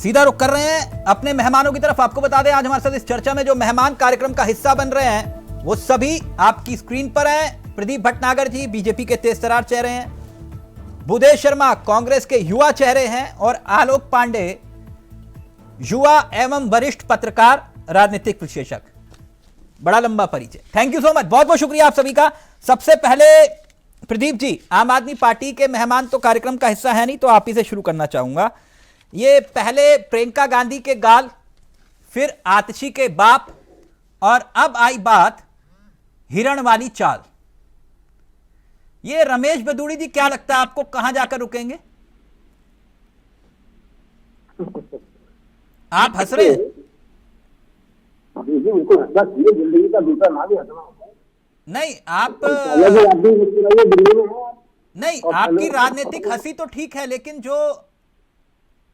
सीधा रुख कर रहे हैं अपने मेहमानों की तरफ। आपको बता दें आज हमारे साथ इस चर्चा में जो मेहमान कार्यक्रम का हिस्सा बन रहे हैं वो सभी आपकी स्क्रीन पर हैं। प्रदीप भटनागर जी बीजेपी के तेज तर्रार चेहरे हैं, बुदेश शर्मा कांग्रेस के युवा चेहरे हैं और आलोक पांडे युवा एवं वरिष्ठ पत्रकार राजनीतिक विश्लेषक। बड़ा लंबा परिचय। थैंक यू सो मच, बहुत बहुत शुक्रिया आप सभी का। सबसे पहले प्रदीप जी, आम आदमी पार्टी के मेहमान तो कार्यक्रम का हिस्सा है नहीं, तो आप ही से शुरू करना चाहूंगा। ये पहले प्रियंका गांधी के गाल, फिर आतिशी के बाप और अब आई बात हिरण वाली चाल। ये रमेश बदूड़ी जी, क्या लगता है आपको कहां जाकर रुकेंगे? आप हंस रहे हैं। उनको हंसना चाहिए, जिंदगी का दूसरा नाम ही हंसना होता है। नहीं आप नहीं, आपकी राजनीतिक हंसी तो ठीक है, लेकिन जो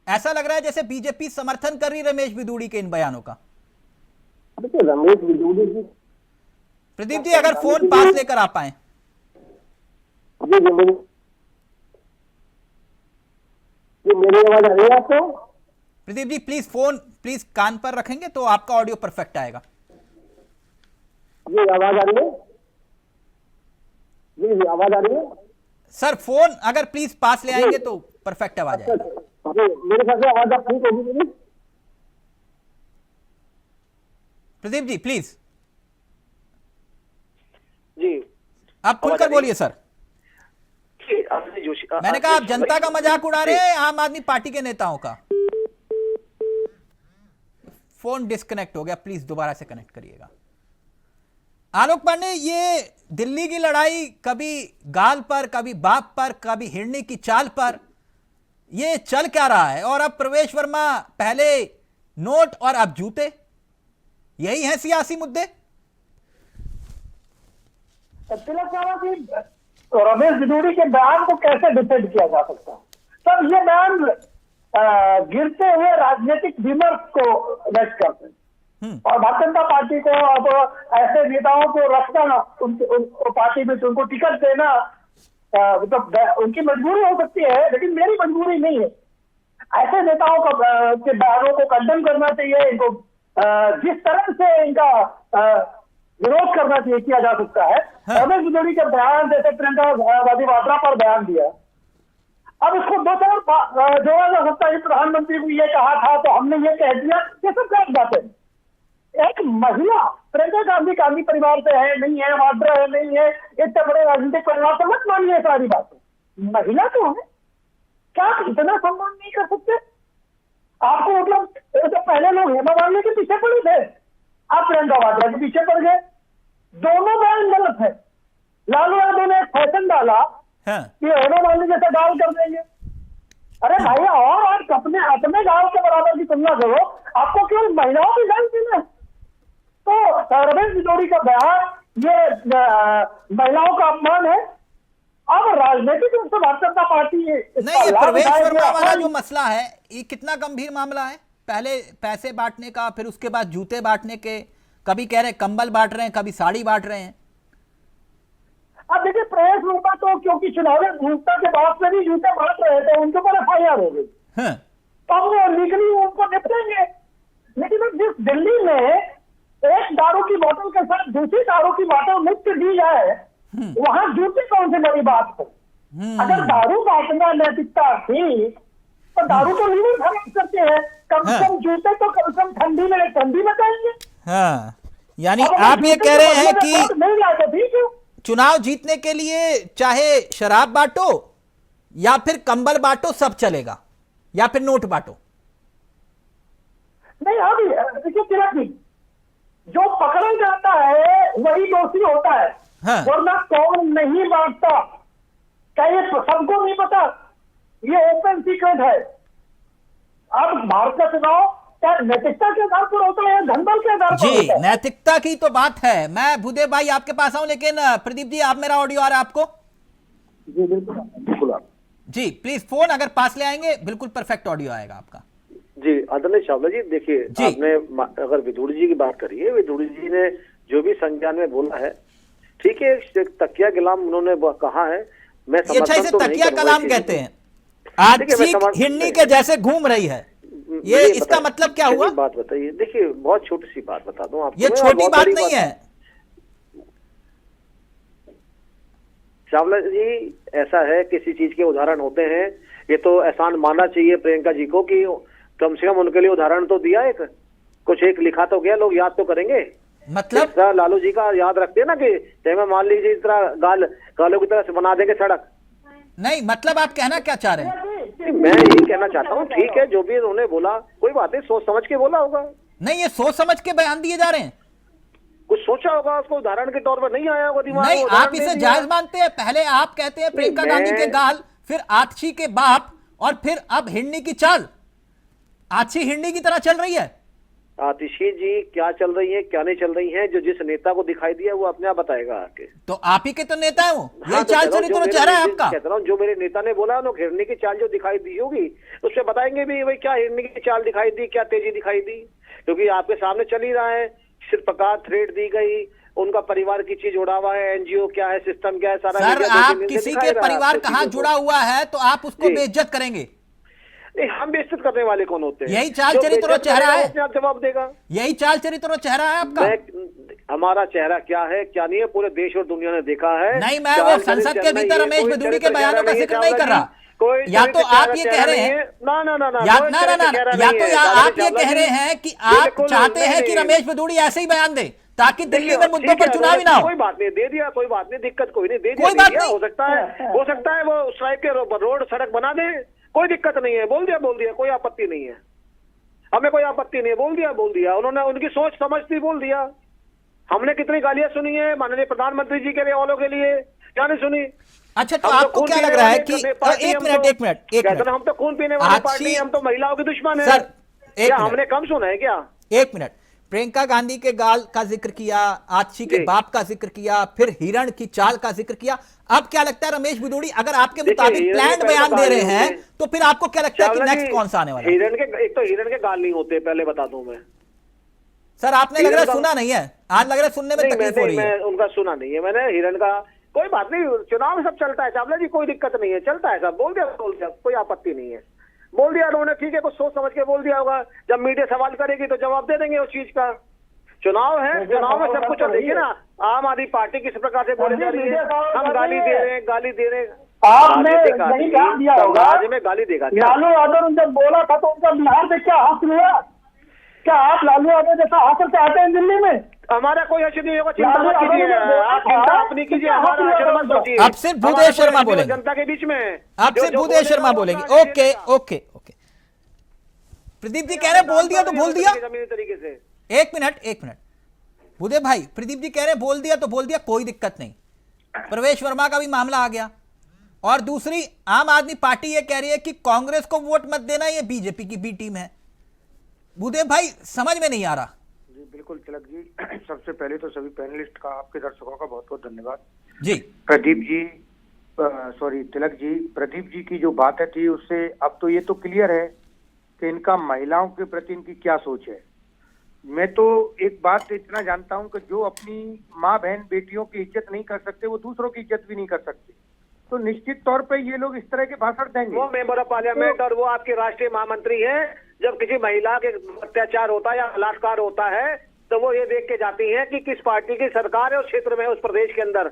ऐसा लग रहा है जैसे बीजेपी समर्थन कर रही रमेश बिदूड़ी के इन बयानों का। रमेश बिदूड़ी जी, प्रदीप जी अगर फोन पास लेकर आ पाए। मेरी आवाज आ रही है आपको? Pradeep ji please phone please कान पर रखेंगे तो आपका ऑडियो परफेक्ट आएगा। जी आवाज आ रही है? जी आवाज आ रही है सर, फोन अगर प्लीज पास ले आएंगे तो परफेक्ट आवाज आएगा। मेरे ख्याल से आवाज आप ठीक होगी मेरी। प्रदीप जी प्लीज जी आप खुलकर बोलिए सर। मैंने कहा आप जनता का मजाक उड़ा रहे हैं आम आदमी पार्टी के नेताओं का। फोन डिस्कनेक्ट हो गया, प्लीज दोबारा से कनेक्ट करिएगा। आलोक पांडे, ये दिल्ली की लड़ाई कभी गाल पर, कभी बाप पर, कभी हिरनी की चाल पर, ये चल क्या रहा है? और अब प्रवेश वर्मा, पहले नोट और अब जूते, यही है सियासी मुद्दे? रमेश बिदूड़ी के बयान को कैसे डिफेंड किया जा सकता है? सब ये बयान गिरते हुए राजनीतिक विमर्श को व्यक्त करते हैं और भारतीय जनता पार्टी को अब ऐसे नेताओं को रखना, उनको पार्टी में उनको टिकट देना मतलब उनकी मजबूरी हो सकती है, लेकिन मेरी मजबूरी नहीं है। ऐसे नेताओं के बयानों को कंडेम करना चाहिए, इनको जिस तरह से इनका विरोध करना चाहिए किया जा सकता है। रमेश बिदूड़ी के बयान, जैसे प्रियंका गांधी वाड्रा पर बयान दिया, अब इसको दो चार जोड़ा जा सकता है। प्रधानमंत्री को ये कहा था तो हमने ये कह दिया, ये सब गलत बात है। एक महिला प्रियंका गांधी परिवार से है नहीं है, वाड्रा है नहीं है, इतने बड़े राजनीतिक परिवार से मत मानिए सारी बातें। महिला तो है, क्या आप इतना सम्मान नहीं कर सकते? आपको मतलब तो पहले लोग हेमा मालिनी के पीछे पड़े थे, आप प्रियंका वाड्रा के पीछे पड़ गए। दोनों बयान गलत है। लालू यादव ने एक फैशन डाला कि हेमा मालिनी जैसा गाल कर देंगे। अरे भैया, और आप अपने गाल के बराबर की तुलना करो, आपको केवल महिलाओं की गाल देना। तो रमेश बिदूड़ी का बयान ये महिलाओं का अपमान है। अब राजनीतिक रूप से भारतीय जनता पार्टी नहीं, ये प्रवेश वर्मा वाला जो मसला है ये कितना गंभीर मामला है? पहले पैसे बांटने का, फिर उसके बाद जूते बांटने के, कभी कह रहे कंबल बांट रहे हैं, कभी साड़ी बांट रहे हैं। अब देखिए, प्रवेश वर्मा तो क्योंकि चुनावी घोषणा के बाद से भी जूते बांट रहे थे, उनके ऊपर FIR हो गई, तो अब वो लीगली उनको निपटेंगे। लेकिन जिस दिल्ली में एक दारू की बोतल के साथ दूसरी दारू की बोतल मुफ्त दी जाए, वहां जूते कौन सी बड़ी बात है? अगर दारू बांटना नैतिकता थी तो दारू तो लीवर खराब करते हैं, कम से कम जूते तो कम से कम ठंडी में जाएंगे। हाँ, यानी आप ये कह रहे हैं कि नहीं लाते ठीक है, चुनाव जीतने के लिए चाहे शराब बांटो या फिर कंबल बांटो सब चलेगा, या फिर नोट बांटो। नहीं अभी देखिए तिलक जी, जो पकड़ा जाता है वही दोषी होता है। हाँ। वरना कौन नहीं बांटता, क्या ये सबको नहीं पता? ये ओपन सीक्रेट है। अब भारत का चुनाव क्या नैतिकता के आधार पर होता है, धनबल के आधार पर जी होता है? नैतिकता की तो बात है। मैं भूदेव भाई आपके पास आऊं, लेकिन प्रदीप जी आप मेरा ऑडियो आ रहा है आपको? जी बिल्कुल जी प्लीज फोन अगर पास ले आएंगे बिल्कुल परफेक्ट ऑडियो आएगा आपका। जी आदरणीय चावला जी, देखिए आपने अगर विदुड़ी जी की बात करी है, विदुड़ी जी ने जो भी संज्ञान में बोला है ठीक है, तकिया कलाम उन्होंने कहा है, मैं अच्छा इसे तकिया कलाम कहते हैं। आज हिरनी के जैसे घूम रही है, ये इसका मतलब क्या हुआ? बात बताइए। देखिए बहुत छोटी सी बात बता दूं आपको, ये छोटी बात नहीं है चावला जी। ऐसा है, किसी चीज के उदाहरण होते हैं, ये तो एहसान मानना चाहिए प्रियंका जी को कि कम से कम उनके लिए उदाहरण तो दिया, एक कुछ एक लिखा तो गया, लोग याद तो करेंगे। मतलब लालू जी का याद रखते हैं ना कि चाहे मैं मान लीजिए इस तरह गालों की तरह से बना देंगे सड़क। नहीं, मतलब आप कहना क्या चाह रहे हैं? मैं यही कहना चाहता हूँ, ठीक है जो भी उन्होंने बोला कोई बात नहीं, सोच समझ के बोला होगा। नहीं, ये सोच समझ के बयान दिए जा रहे हैं। कुछ सोचा होगा, उसको उदाहरण के तौर पर नहीं आया होगा दिमाग में। नहीं, आप इसे जायज मानते हैं? पहले आप कहते हैं प्रियंका गांधी के गाल, फिर आतिशी के बाप, और फिर अब हिरनी की चाल। आतिशी हिरनी की तरह चल रही है। आतिशी जी क्या चल रही है क्या नहीं चल रही है, जो जिस नेता को दिखाई दिया वो अपने आप बताएगा आके। तो आप ही के तो नेता है वो, हाँ, यही चाल चरित्र तो चेहरा है आपका। कहता हूँ जो मेरे नेता ने बोला उन्होंने हिरनी की चाल जो दिखाई दी होगी, उससे बताएंगे भी भाई क्या हिरनी की चाल दिखाई दी, क्या तेजी दिखाई दी, क्योंकि आपके सामने चल ही रहा है। सिर्फ प्रकार थ्रेड दी गई, उनका परिवार की चीज जुड़ा हुआ है, एनजीओ क्या है, सिस्टम क्या है, सारा। सर आप किसी के परिवार कहाँ जुड़ा हुआ है तो आप उसको बेइज्जत करेंगे? नहीं, हम बेइज्जत करने वाले कौन होते हैं? यही चाल चरित्र और चेहरा है, आप जवाब देगा। यही चाल चरित्र और चेहरा है आपका। हमारा चेहरा क्या है क्या नहीं है पूरे देश और दुनिया ने देखा है। नहीं, मैं वो संसद के भीतर रमेश बिधूड़ी के बयानों का जिक्र नहीं कर रहा। या तो आप ये कह रहे हैं या तो आप ये कह रहे हैं कि आप चाहते हैं कि रमेश बिधूड़ी ऐसे ही बयान दे ताकि दिल्ली में मुद्दों पर चुनाव ही ना हो। कोई बात नहीं, दे दिया, कोई बात नहीं, दिक्कत कोई नहीं, दे कोई बात नहीं। हो सकता है वो उस टाइप के रोड सड़क बना दे, कोई दिक्कत नहीं है। बोल दिया, कोई आपत्ति नहीं है, हमें कोई आपत्ति नहीं है। बोल दिया उन्होंने, उनकी सोच समझ थी, बोल दिया। हमने कितनी गालियां सुनी है माननीय प्रधानमंत्री जी के लिए, औलों के लिए, क्या नहीं सुनी? अच्छा, तो आपको क्या लग रहा है कि एक मिनट हम तो खून पीने वाली पार्टी, हम तो महिलाओं के दुश्मन है सर। क्या हमने कम सुना है क्या? एक मिनट, प्रियंका गांधी के गाल का जिक्र किया, आतिशी के बाप का जिक्र किया, फिर हिरण की चाल का जिक्र किया। अब क्या लगता है रमेश बिधूड़ी अगर आपके मुताबिक प्लान्ड बयान दे रहे हैं तो फिर आपको क्या लगता है कि नेक्स्ट कौन सा आने वाला है? एक तो हिरण के गाल नहीं होते, पहले बता दूं मैं। सर आपने लग रहा है सुना नहीं है, आज लग रहा है सुनने में तकलीफ हो रही है। उनका सुना नहीं है मैंने, हिरण का। कोई बात नहीं, चुनाव में सब चलता है चावला जी, कोई दिक्कत नहीं है, चलता है सब। बोल दिया, कोई आपत्ति नहीं है। बोल दिया उन्होंने, ठीक है, कुछ सोच समझ के बोल दिया होगा। जब मीडिया सवाल करेगी तो जवाब दे देंगे उस चीज का। चुनाव है, चुनाव में सब कुछ। देखिए ना, आम आदमी पार्टी किस प्रकार से बोले जा रही है, हम गाली दे रहे हैं। आपने नहीं कहा दिया होगा, राज्य में गाली देगा। लालू यादव जब बोला था तो उनका बिहार में क्या हासिल हुआ? क्या आप लालू यादव जैसा हासिल चाहते हैं दिल्ली में? हमारा कोई हर्ष नहीं होगा, चिंता मत कीजिए, आप चिंता अपनी कीजिए, हमारा हर्ष मत सोचिए। अब सिर्फ भूदेव शर्मा बोलेंगे जनता के बीच में, अब सिर्फ भूदेव शर्मा बोलेंगे। ओके। प्रदीप जी कह रहे बोल दिया तो बोल दिया। तरीके से एक मिनट भूदेव भाई, प्रदीप जी कह रहे बोल दिया तो बोल दिया, कोई दिक्कत नहीं। प्रवेश वर्मा का भी मामला आ गया। और दूसरी, आम आदमी पार्टी ये कह रही है कि कांग्रेस को वोट मत देना, ये बीजेपी की बी टीम है। भूदेव भाई समझ में नहीं आ रहा। जी बिल्कुल तिलक जी, सबसे पहले तो सभी पैनलिस्ट का, आपके दर्शकों का बहुत बहुत धन्यवाद जी। तिलक जी, प्रदीप जी की जो बातें थी उससे अब तो ये तो क्लियर है कि इनका महिलाओं के प्रति इनकी क्या सोच है। मैं तो एक बात इतना जानता हूं कि जो अपनी माँ बहन बेटियों की इज्जत नहीं कर सकते वो दूसरों की इज्जत भी नहीं कर सकते। तो निश्चित तौर पे ये लोग इस तरह के भाषण देंगे। वो मेंबर ऑफ पार्लियामेंट और वो आपके राष्ट्रीय महामंत्री हैं। जब किसी महिला के अत्याचार होता है या बलात्कार होता है तो वो ये देख के जाती हैं कि किस पार्टी की सरकार है उस क्षेत्र में, उस प्रदेश के अंदर।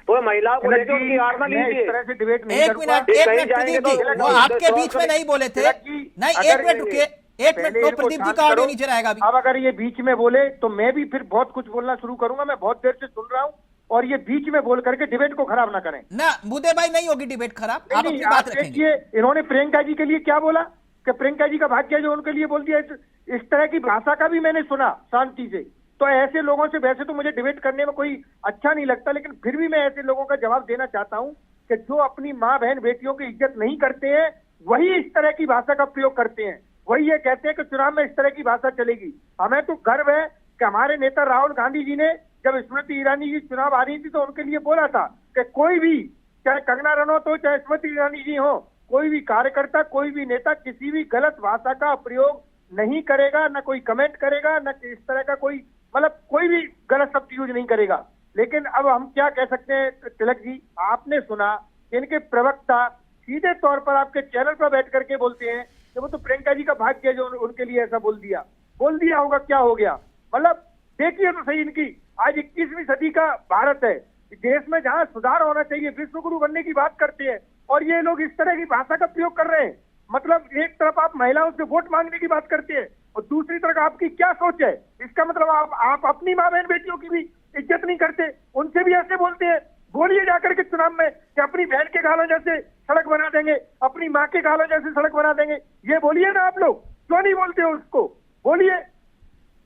तो महिलाओं को लेकर उनकी आड़ न लीजिए। इस तरह से डिबेट नहीं एक मिनट प्रदीप जी, वो आपके बीच में नहीं बोले थे। नहीं, एक मिनट रुकिए, एक मिनट, तो प्रदीप जी का ऑडियो नीचे रहेगा अभी। अब अगर ये बीच में बोले तो मैं भी फिर बहुत कुछ बोलना शुरू करूंगा। मैं बहुत देर से सुन रहा हूँ और ये बीच में बोल करके डिबेट को खराब ना करें ना। भूदेव भाई नहीं होगी डिबेट खराब, आप अपनी बात रखेंगे। इन्होंने प्रियंका जी के लिए क्या बोला कि प्रियंका जी का भाग्य जो उनके लिए बोल दिया। इस तरह की भाषा का भी मैंने सुना शांति से। तो ऐसे लोगों से वैसे तो मुझे डिबेट करने में कोई अच्छा नहीं लगता, लेकिन फिर भी मैं ऐसे लोगों का जवाब देना चाहता हूं कि जो अपनी माँ बहन बेटियों की इज्जत नहीं करते हैं वही इस तरह की भाषा का प्रयोग करते हैं। वही ये कहते हैं कि चुनाव में इस तरह की भाषा चलेगी। हमें तो गर्व है कि हमारे नेता राहुल गांधी जी ने जब स्मृति ईरानी जी चुनाव आ रही थी तो उनके लिए बोला था कि कोई भी, चाहे कंगना रनौत हो चाहे स्मृति ईरानी जी हो, कोई भी कार्यकर्ता, कोई भी नेता किसी भी गलत भाषा का प्रयोग नहीं करेगा, न कोई कमेंट करेगा, न इस तरह का कोई, मतलब कोई भी गलत शब्द यूज नहीं करेगा। लेकिन अब हम क्या कह सकते हैं तिलक जी, आपने सुना इनके प्रवक्ता सीधे तौर पर आपके चैनल पर बैठ करके बोलते हैं कि वो तो प्रियंका जी का भाग्य है जो उनके लिए ऐसा बोल दिया होगा, क्या हो गया। मतलब देखिए तो सही, इनकी आज 21वीं सदी का भारत है, देश में जहां सुधार होना चाहिए, विश्व गुरु बनने की बात करते हैं और ये लोग इस तरह की भाषा का प्रयोग कर रहे हैं। मतलब एक तरफ आप महिलाओं से वोट मांगने की बात करते हैं और दूसरी तरफ आपकी क्या सोच है, इसका मतलब आप अपनी माँ बहन बेटियों की भी इज्जत नहीं करते, उनसे भी ऐसे बोलते हैं। बोलिए जाकर के चुनाव में कि अपनी बहन के गालों जैसे सड़क बना देंगे, अपनी माँ के गालों जैसे सड़क बना देंगे, ये बोलिए ना आप लोग, क्यों नहीं बोलते हो उसको, बोलिए।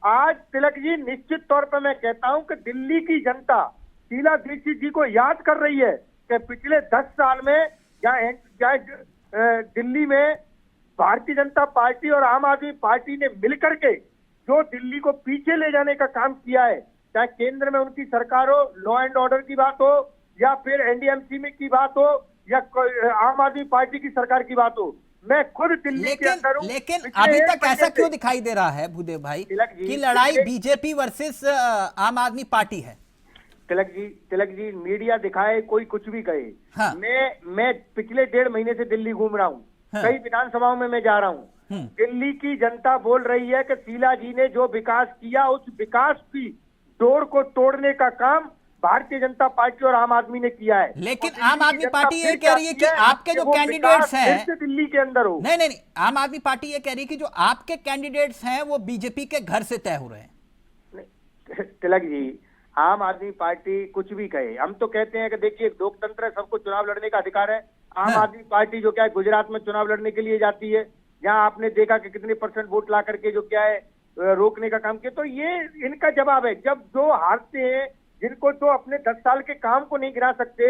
आज तिलक जी निश्चित तौर पर मैं कहता हूं कि दिल्ली की जनता शीला दीक्षित जी को याद कर रही है कि पिछले 10 साल में क्या दिल्ली में भारतीय जनता पार्टी और आम आदमी पार्टी ने मिलकर के जो दिल्ली को पीछे ले जाने का काम किया है, चाहे केंद्र में उनकी सरकार हो, लॉ एंड ऑर्डर की बात हो, या फिर एनडीएमसी में की बात हो, या आम आदमी पार्टी की सरकार की बात हो, मैं खुद दिल्ली के अंदर हूं। लेकिन अभी तक ऐसा क्यों दिखाई दे रहा है भूदेव भाई कि लड़ाई बीजेपी वर्सेस आम आदमी पार्टी है? तिलक जी मीडिया दिखाए, कोई कुछ भी कहे, हाँ। मैं पिछले 1.5 महीने से दिल्ली घूम रहा हूँ, हाँ। कई विधानसभाओं में मैं जा रहा हूँ। दिल्ली की जनता बोल रही है कि शीला जी ने जो विकास किया, उस विकास की डोर को तोड़ने का काम भारतीय जनता पार्टी और आम आदमी ने किया है। लेकिन आम आदमी पार्टी ये कह रही है कि आपके जो कैंडिडेट्स हैं दिल्ली के अंदर हो। नहीं, आम आदमी पार्टी ये कह रही है कि जो आपके कैंडिडेट्स हैं वो बीजेपी के घर से तय हो रहे हैं। तिलक जी, आम आदमी पार्टी कुछ भी कहे, हम तो कहते हैं कि देखिए लोकतंत्र है, सबको चुनाव लड़ने का अधिकार है। आम आदमी पार्टी जो क्या है गुजरात में चुनाव लड़ने के लिए जाती है, जहां आपने देखा कि कितने % वोट ला करके जो क्या है रोकने का काम किया। तो ये इनका जवाब है, जब जो हारते हैं, जिनको तो अपने 10 साल के काम को नहीं गिरा सकते,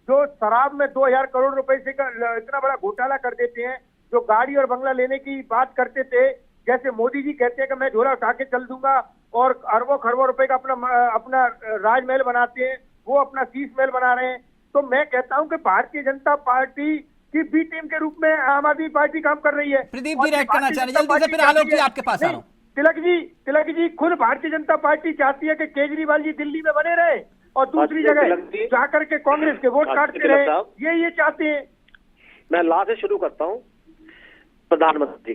जो शराब में 2000 करोड़ रुपए से इतना बड़ा घोटाला कर देते हैं, जो गाड़ी और बंगला लेने की बात करते थे, जैसे मोदी जी कहते हैं कि मैं झोला उठा के चल दूंगा, और अरबों खरबों रुपए का अपना राजमहल बनाते हैं, वो अपना शीश महल बना रहे हैं। तो मैं कहता हूं कि भारतीय जनता पार्टी की बी टीम के रूप में आम आदमी पार्टी काम कर रही है। प्रदीप जी रिएक्ट करना चाह रहे हैं, जल्दी से, फिर आलोक जी आपके पास आ रहा हूं। तिलक जी खुद भारतीय जनता पार्टी चाहती है कि केजरीवाल जी दिल्ली में बने रहे और दूसरी जगह जाकर के कांग्रेस के वोट काटते रहे, ये चाहते हैं। मैं ला से शुरू करता हूं। प्रधानमंत्री,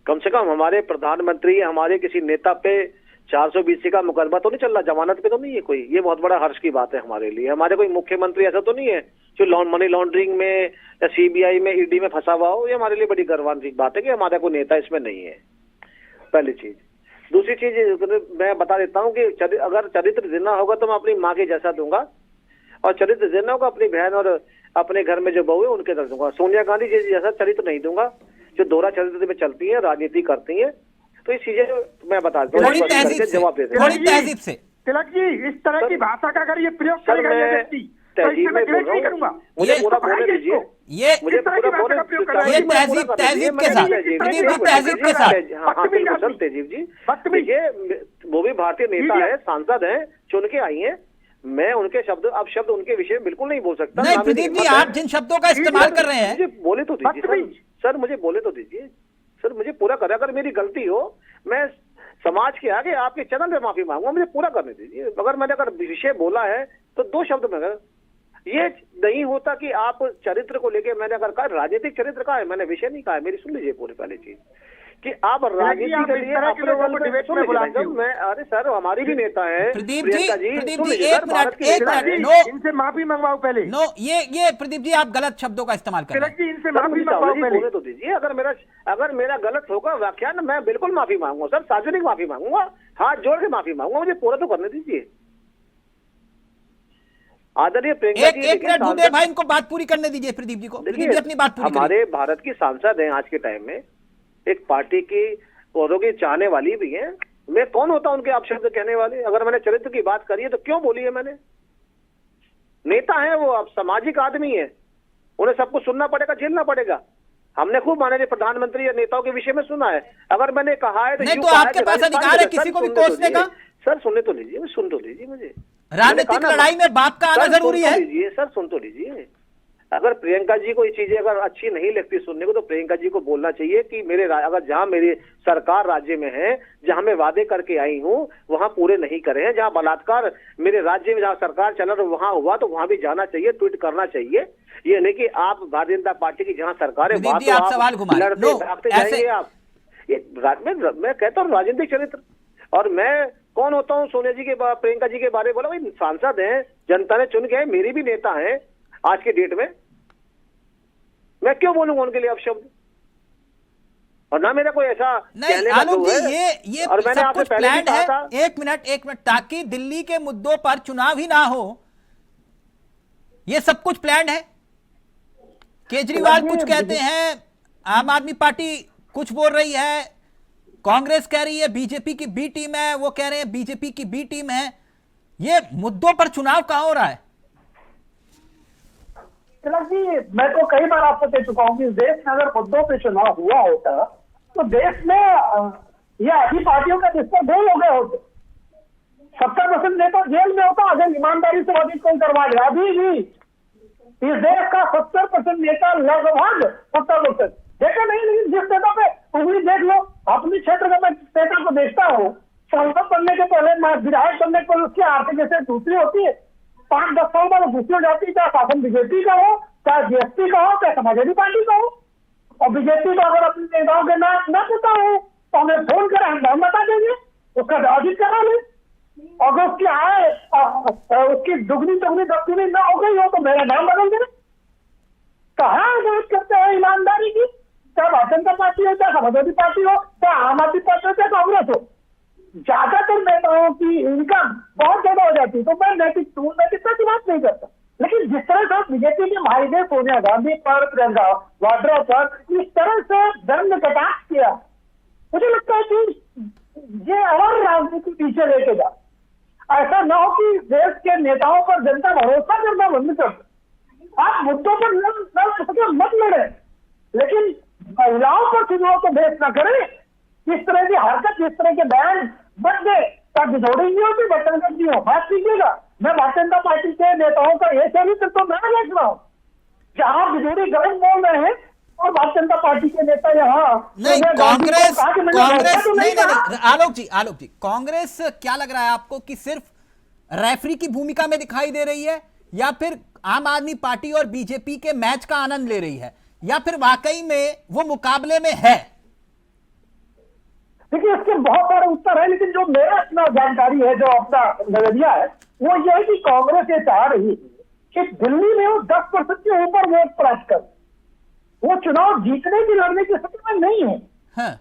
कम से कम हमारे प्रधानमंत्री, हमारे किसी नेता पे 420 का मुकदमा तो नहीं चल रहा, जमानत पे तो नहीं है कोई, ये बहुत बड़ा हर्ष की बात है हमारे लिए। हमारे कोई मुख्यमंत्री ऐसा तो नहीं है जो मनी लॉन्ड्रिंग में या सीबीआई में, ईडी में फंसा हुआ हो। ये हमारे लिए बड़ी गर्वान्वित बात है कि हमारा कोई नेता इसमें नहीं है, पहली चीज। दूसरी चीज मैं बता देता हूँ कि अगर चरित्र देना होगा तो मैं अपनी माँ के जैसा दूंगा, और चरित्र देना होगा अपनी बहन और अपने घर में जो बहू है उनके तरफ दूंगा। सोनिया गांधी जी जैसा चरित्र नहीं दूंगा, जो दोहरा चरित्र में चलती है, राजनीति करती है। तो ये चीजें मैं बता दूं, जवाब दे तहजीब से। तिलक जी, इस तरह की भाषा का अगर ये प्रयोग करेगा ये व्यक्ति, तहजीब में बोल रहा हूं, मुझे पूरा बोलने दीजिए, मुझे पूरा बोलने, ये तहजीब के साथ, तहजीब के साथ। तहजीब जी, देखिए वो भी भारतीय नेता है, सांसद हैं, चुन के आई हैं। मैं उनके शब्द उनके विषय में बिल्कुल नहीं बोल सकता। नहीं प्रदीप जी, आप जिन शब्दों का इस्तेमाल कर रहे हैं, मुझे बोले तो दीजिए सर, मुझे बोले तो दीजिए सर, मुझे पूरा करें। अगर मेरी गलती हो, मैं समाज के आगे आपके चरण पे माफी मांगूंगा, मुझे पूरा करने दीजिए। अगर मैंने विषय बोला है तो 2 शब्द में, ये नहीं होता कि आप चरित्र को लेके, मैंने अगर कहा राजनीतिक चरित्र का है, मैंने विषय नहीं कहा है। मेरी सुन लीजिए पूरी पहली चीज कि आप राजनीति के लिए मैं, अरे सर हमारी भी नेता है प्रदीप जी, एक मिनट, इनसे माफी मंगवाओ पहले। नो, ये प्रदीप जी आप गलत शब्दों का इस्तेमाल कर रहे हैं। इनसे माफी मंगवाओ पहले। बोले तो दीजिए, अगर मेरा गलत होगा व्याख्यान, मैं बिल्कुल माफी मांगूंगा सर, सार्वजनिक माफी मांगूंगा, हाथ जोड़ के माफी मांगूंगा, मुझे पूरा तो करने दीजिए। आदरणीय प्रियंका जी, एक मिनट भूदेव भाई, इनको बात पूरी करने दीजिए प्रदीप जी को। प्रदीप जी अपनी बात पूरी। हमारे भारत की सांसद हैं आज के टाइम में, एक पार्टी की औरों की चाहने वाली भी है। मैं कौन होता उनके आप शब्द कहने वाले? अगर मैंने चरित्र की बात करी है तो क्यों बोली है मैंने? नेता है वो, अब सामाजिक आदमी है, उन्हें सब कुछ सुनना पड़ेगा, झेलना पड़ेगा। हमने खूब माननीय प्रधानमंत्री या नेताओं के विषय में सुना है। अगर मैंने कहा है तो आपके पास अधिकार है किसी को भी कोसने का। सर सुनने तो लीजिए, सुन तो लीजिए मुझे। राजनीतिक लड़ाई में बाप का आना जरूरी है। सर सुन तो लीजिए, अगर प्रियंका जी को ये चीजें अगर अच्छी नहीं लगती सुनने को, तो प्रियंका जी को बोलना चाहिए कि अगर जहां मेरी सरकार राज्य में है, जहां मैं वादे करके आई हूं, वहां पूरे नहीं करे हैं, जहां बलात्कार मेरे राज्य में जहां सरकार चला तो वहां हुआ, तो वहां भी जाना चाहिए, ट्वीट करना चाहिए। ये नहीं कि आप भारतीय जनता पार्टी की जहां सरकार है वहां आप सवाल घुमा लड़ते भागते जाएंगे आप। ये मैं कहता हूँ राजनीतिक चरित्र, और मैं कौन होता हूँ सोनिया जी के प्रियंका जी के बारे में बोला? भाई सांसद हैं, जनता ने चुन के, मेरी भी नेता हैं आज के डेट में, मैं क्यों बोलूंगा उनके लिए अपशब्द? और ना मेरा कोई ऐसा नहीं आलोक जी, ये और मैंने सब आपसे कुछ पहले भी प्लान कहा है। था, एक मिनट, ताकि दिल्ली के मुद्दों पर चुनाव ही ना हो, ये सब कुछ प्लान है। केजरीवाल कुछ कहते हैं, आम आदमी पार्टी कुछ बोल रही है, कांग्रेस कह रही है बीजेपी की बी टीम है, वो कह रहे हैं बीजेपी की बी टीम है। ये मुद्दों पर चुनाव कहां हो रहा है? तिलक जी, मैं तो कई बार आपको कह चुका हूं कि देश में अगर मुद्दों पे चुनाव हुआ होता तो देश में ये आधी पार्टियों का जिसका ढोल हो गए होते। 70% नेता जेल में होता अगर ईमानदारी से ऑडिट कोई करवा लिया। अभी भी इस देश का 70% नेता लगभग 70% देखा नहीं, लेकिन जिस नेता पे उंगली देख लो, अपने क्षेत्र का मैं नेता को देखता हूँ, सांसद बनने के पहले विधायक बनने के पहले उसकी आर्थिक जैसे दूसरी होती है, 5-10 साल बाद दूसरी हो जाती है, चाहे शासन बीजेपी का हो, चाहे जीएसपी का हो, चाहे समाजवादी पार्टी का हो। और बीजेपी को अगर अपने नेताओं के नाम न पता हो तो हमें फोन करें, हम नाम बता देंगे, उसका ऑडिट करा लें। अगर उसकी आय उसकी दुगनी दक्षिणी न हो गई हो तो मेरा नाम बदल देना। कहाँ बात करते हैं ईमानदारी की? चाहे भारतीय जनता पार्टी हो, चाहे समाजवादी पार्टी हो, चाहे आम आदमी पार्टी हो, चाहे कांग्रेस हो, ज्यादातर नेताओं की इनका बहुत ज्यादा हो जाती है। तो मैं नैतिकता की बात नहीं करता, लेकिन जिस तरह से बीजेपी के भाईदेव सोनिया गांधी पर, प्रियंका वाड्रा पर इस तरह से दंड कटाक्ष किया, मुझे लगता है कि ये और राजनीति पीछे लेके जा। ऐसा न हो कि देश के नेताओं पर जनता भरोसा करना बंद कर। आप मुद्दों पर मत लड़े, लेकिन महिलाओं पर चुनाव को भेद न करें। इस तरह की हरकत, इस तरह के बयान बच गए, तब जोड़ेंगे होती बटन कर दी हो। बात कीजिएगा, मैं भारतीय जनता पार्टी के नेताओं का ये चरित्र तो मैं देख रहा हूँ, जहां बिजोड़ी गलत बोल रहे हैं और भारतीय जनता पार्टी के नेता यहाँ नहीं, कांग्रेस नहीं, आलोक जी, कांग्रेस क्या लग रहा है आपको कि सिर्फ रेफरी की भूमिका में दिखाई दे रही है, या फिर आम आदमी पार्टी और बीजेपी के मैच का आनंद ले रही है, या फिर वाकई में वो मुकाबले में है? देखिए, इसके बहुत सारे उत्तर है, लेकिन जो मेरा अपना जानकारी है, जो अपना नजरिया है, वो ये है कि कांग्रेस ये चाह रही है कि दिल्ली में वो 10% के ऊपर वोट प्राप्त कर। वो चुनाव जीतने की, लड़ने की स्थिति में नहीं है, हाँ।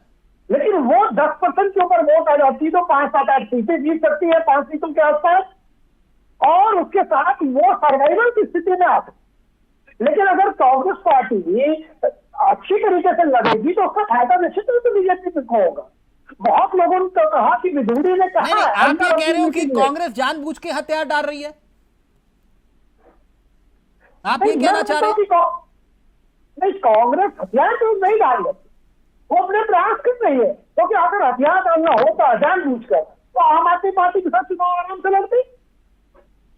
लेकिन वो 10% के ऊपर वोट आ जाती तो 5-7-8 सीटें जीत सकती है, 5 सीटों के आसपास, और उसके साथ वो सर्वाइवल की स्थिति में आ सकती। लेकिन अगर कांग्रेस पार्टी अच्छी तरीके से लड़ेगी तो उसका फायदा निश्चित रूप से बीजेपी को होगा। बहुत लोगों ने तो कहा कि बिजूड़ी ने कहा, नहीं, आप ये कह रहे हो कि कांग्रेस जानबूझ के हथियार डाल रही है? आप ये कहना चाह रहे हैं? नहीं, कांग्रेस हथियार तो नहीं डाल रही, वो अपने प्रयास कर रही है, क्योंकि अगर हथियार डालना होता जानबूझकर तो आम आदमी पार्टी के साथ चुनाव आराम से लड़ती,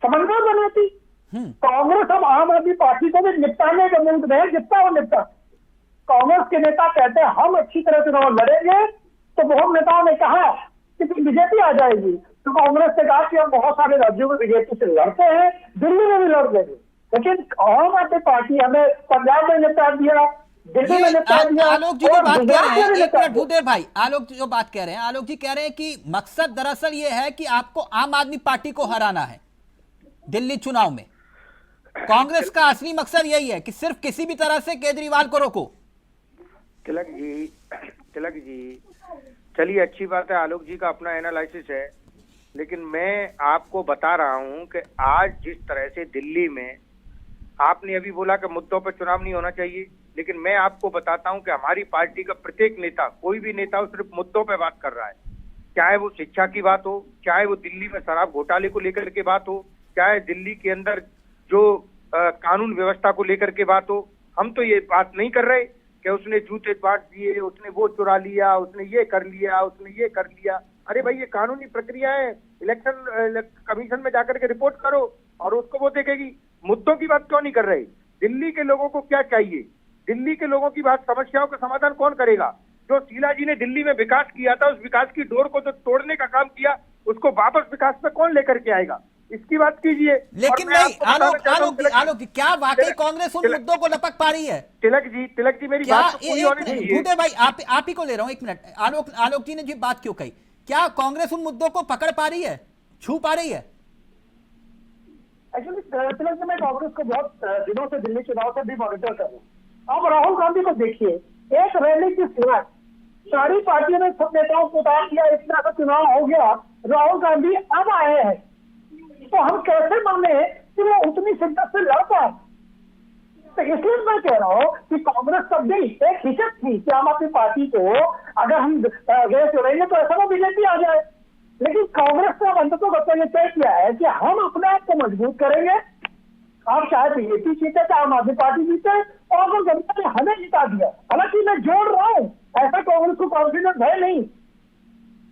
समन्वय बनाती। कांग्रेस अब आम आदमी पार्टी को भी निपटाने के मूड में है, जितना वो निपटा। कांग्रेस के नेता कहते हैं हम अच्छी तरह चुनाव लड़ेंगे, तो बहुत नेताओं ने कहा कि बीजेपी आ जाएगी, तो कांग्रेस ने कहा कि हम बहुत सारे राज्यों में बीजेपी से लड़ते हैं, दिल्ली में भी लड़ देंगे। लेकिन आम आदमी पार्टी हमें पंजाब में निपटा दिया, दिल्ली में निपटा दिया। आलोक जी जो बात कह रहे हैं, एक मिनट भूदेव भाई, आलोक जी जो बात कह रहे हैं, आलोक जी कह रहे हैं कि मकसद दरअसल ये है कि आपको आम आदमी पार्टी को हराना है दिल्ली चुनाव में। कांग्रेस का असली मकसद यही है कि सिर्फ किसी भी तरह से केजरीवाल को रोको। तिलक जी चलिए, अच्छी बात है, आलोक जी का अपना एनालिसिस है, लेकिन मैं आपको बता रहा हूं कि आज जिस तरह से दिल्ली में, आपने अभी बोला कि मुद्दों पर चुनाव नहीं होना चाहिए, लेकिन मैं आपको बताता हूं कि हमारी पार्टी का प्रत्येक नेता, कोई भी नेता हो, सिर्फ मुद्दों पे बात कर रहा है। चाहे वो शिक्षा की बात हो, चाहे वो दिल्ली में शराब घोटाले को लेकर के बात हो, चाहे दिल्ली के अंदर जो कानून व्यवस्था को लेकर के बात हो। हम तो ये बात नहीं कर रहे कि उसने जूते बांट दिए, उसने वो चुरा लिया, उसने ये कर लिया, उसने ये कर लिया। अरे भाई, ये कानूनी प्रक्रिया है, इलेक्शन कमीशन में जाकर के रिपोर्ट करो और उसको वो देखेगी। मुद्दों की बात क्यों नहीं कर रहे? दिल्ली के लोगों को क्या चाहिए, दिल्ली के लोगों की बात, समस्याओं का समाधान कौन करेगा? जो शीला जी ने दिल्ली में विकास किया था, उस विकास की डोर को जो तोड़ने का काम किया, उसको वापस विकास पे कौन लेकर के आएगा? इसकी बात कीजिए। लेकिन नहीं, आलोक जी, क्या वाकई कांग्रेस उन मुद्दों को लपक पा रही है? तिलक जी मेरी क्या बात तो पूरी होनी चाहिए। भूटे भाई, आप ही को ले रहा हूं, एक मिनट। आलोक जी ने जी बात क्यों कही? क्या कांग्रेस उन मुद्दों को पकड़ पा रही है, छू पा रही है? एक्चुअली तिलक जी, मैं कांग्रेस को बहुत दिनों से दिल्ली चुनाव से भी मॉनिटर कर रहा हूँ। अब राहुल गांधी को देखिए, एक रैली की सिवाय सारी पार्टियों ने सब नेताओं को उतार दिया, इतना सा चुनाव हो गया, राहुल गांधी अब आए हैं, तो हम कैसे माने कि वो उतनी शिद्दत से लड़ पाए? तो इसलिए मैं कह रहा हूँ कि कांग्रेस तब भी एक हिचक थी कि आम आदमी पार्टी को अगर हम गए चुनेंगे तो ऐसा वो बीजेपी आ जाए, लेकिन कांग्रेस ने अब अंततः ये तय किया है कि हम अपने आप को मजबूत करेंगे। आप चाहे बीजेपी जीते, चाहे आम आदमी पार्टी जीते, और अगर जनता ने हमें जिता दिया, हालांकि मैं जोड़ रहा हूँ, ऐसा कांग्रेस को कॉन्फिडेंस है नहीं।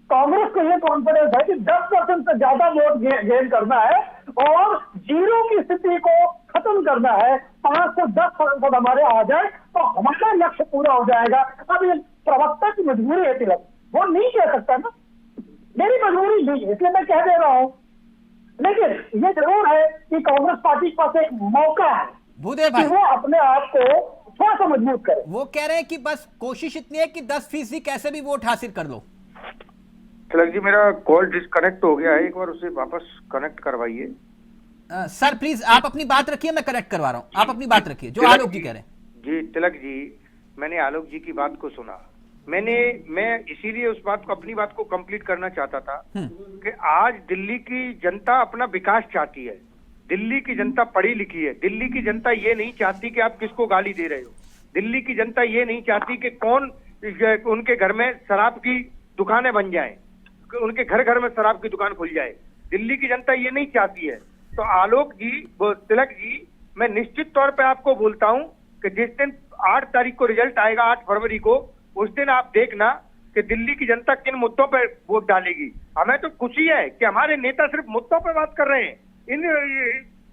कांग्रेस को यह कॉन्फिडेंस है कि 10% से ज्यादा वोट गेन करना है और जीरो की स्थिति को खत्म करना है। 5 से 10 सांसद हमारे आ जाए तो हमारा लक्ष्य पूरा हो जाएगा। अब ये प्रवक्ता की मजबूरी है तिलक, वो नहीं कह सकता ना, मेरी मजबूरी नहीं है, इसलिए मैं कह दे रहा हूं। लेकिन ये जरूर है कि कांग्रेस पार्टी के पास एक मौका है भूदेव भाई, कि वो अपने आप को थोड़ा सा मजबूत करे। वो कह रहे हैं कि बस कोशिश इतनी है कि 10% कैसे भी वोट हासिल कर लो। तिलक जी, मेरा कॉल डिस्कनेक्ट हो गया है, एक बार उसे वापस कनेक्ट करवाइए। सर प्लीज आप अपनी बात रखिए, मैं कनेक्ट करवा रहा हूं, आप अपनी बात रखिए जो आलोक जी कह रहे हैं। जी तिलक जी, मैंने आलोक जी की बात को सुना, मैं इसीलिए उस बात को, अपनी बात को कंप्लीट करना चाहता था कि आज दिल्ली की जनता अपना विकास चाहती है, दिल्ली की जनता पढ़ी लिखी है, दिल्ली की जनता ये नहीं चाहती कि आप किसको गाली दे रहे हो, दिल्ली की जनता ये नहीं चाहती कि कौन उनके घर में शराब की दुकानें बन जाए, उनके घर घर में शराब की दुकान खुल जाए, दिल्ली की जनता ये नहीं चाहती है। तो आलोक जी, तिलक जी, मैं निश्चित तौर पे आपको बोलता हूं कि जिस दिन 8 तारीख को रिजल्ट आएगा, 8 फरवरी को, उस दिन आप देखना कि दिल्ली की जनता किन मुद्दों पर वोट डालेगी। हमें तो खुशी है कि हमारे नेता सिर्फ मुद्दों पर बात कर रहे हैं, इन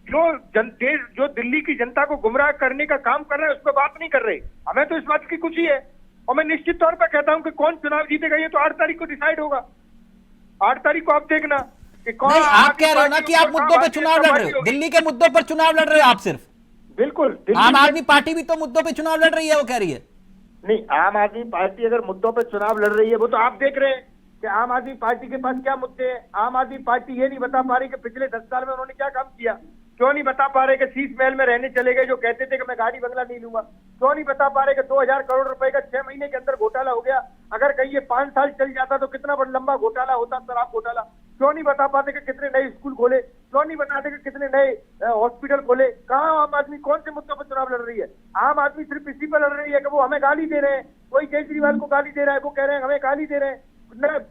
जो दिल्ली की जनता को गुमराह करने का काम कर रहे हैं उस पर बात नहीं कर रहे। हमें तो इस बात की खुशी है, और मैं निश्चित तौर पर कहता हूं कि कौन चुनाव जीतेगा ये तो 8 तारीख को डिसाइड होगा। 8 तारीख को आप देखना कि कौन। नहीं, आप कह रहे हो ना कि आप मुद्दों पर चुनाव लड़ रहे हो, दिल्ली के मुद्दों पर चुनाव लड़ रहे हो आप सिर्फ। बिल्कुल, आम आदमी पार्टी भी तो मुद्दों पर चुनाव लड़ रही है, वो कह रही है। नहीं, आम आदमी पार्टी अगर मुद्दों पर चुनाव लड़ रही है, वो तो आप देख रहे हैं कि आम आदमी पार्टी के पास क्या मुद्दे हैं। आम आदमी पार्टी ये नहीं बता पा रही कि पिछले 10 साल में उन्होंने क्या काम किया, क्यों नहीं बता पा रहे कि शीश महल में रहने चले गए जो कहते थे कि मैं गाड़ी बंगला नहीं लूंगा, क्यों नहीं बता पा रहे कि 2000 करोड़ रुपए का 6 महीने के अंदर घोटाला हो गया, अगर कहीं ये 5 साल चल जाता तो कितना बड़ा लंबा घोटाला होता, शराब घोटाला। क्यों नहीं बता पाते कि कितने नए स्कूल खोले, क्यों नहीं बताते कि कितने नए हॉस्पिटल खोले। कहाँ आम आदमी कौन से मुद्दों पर चुनाव लड़ रही है? आम आदमी सिर्फ इसी पर लड़ रही है कि वो हमें गाली दे रहे हैं, कोई केजरीवाल को गाली दे रहा है, वो कह रहे हैं हमें गाली दे रहे हैं।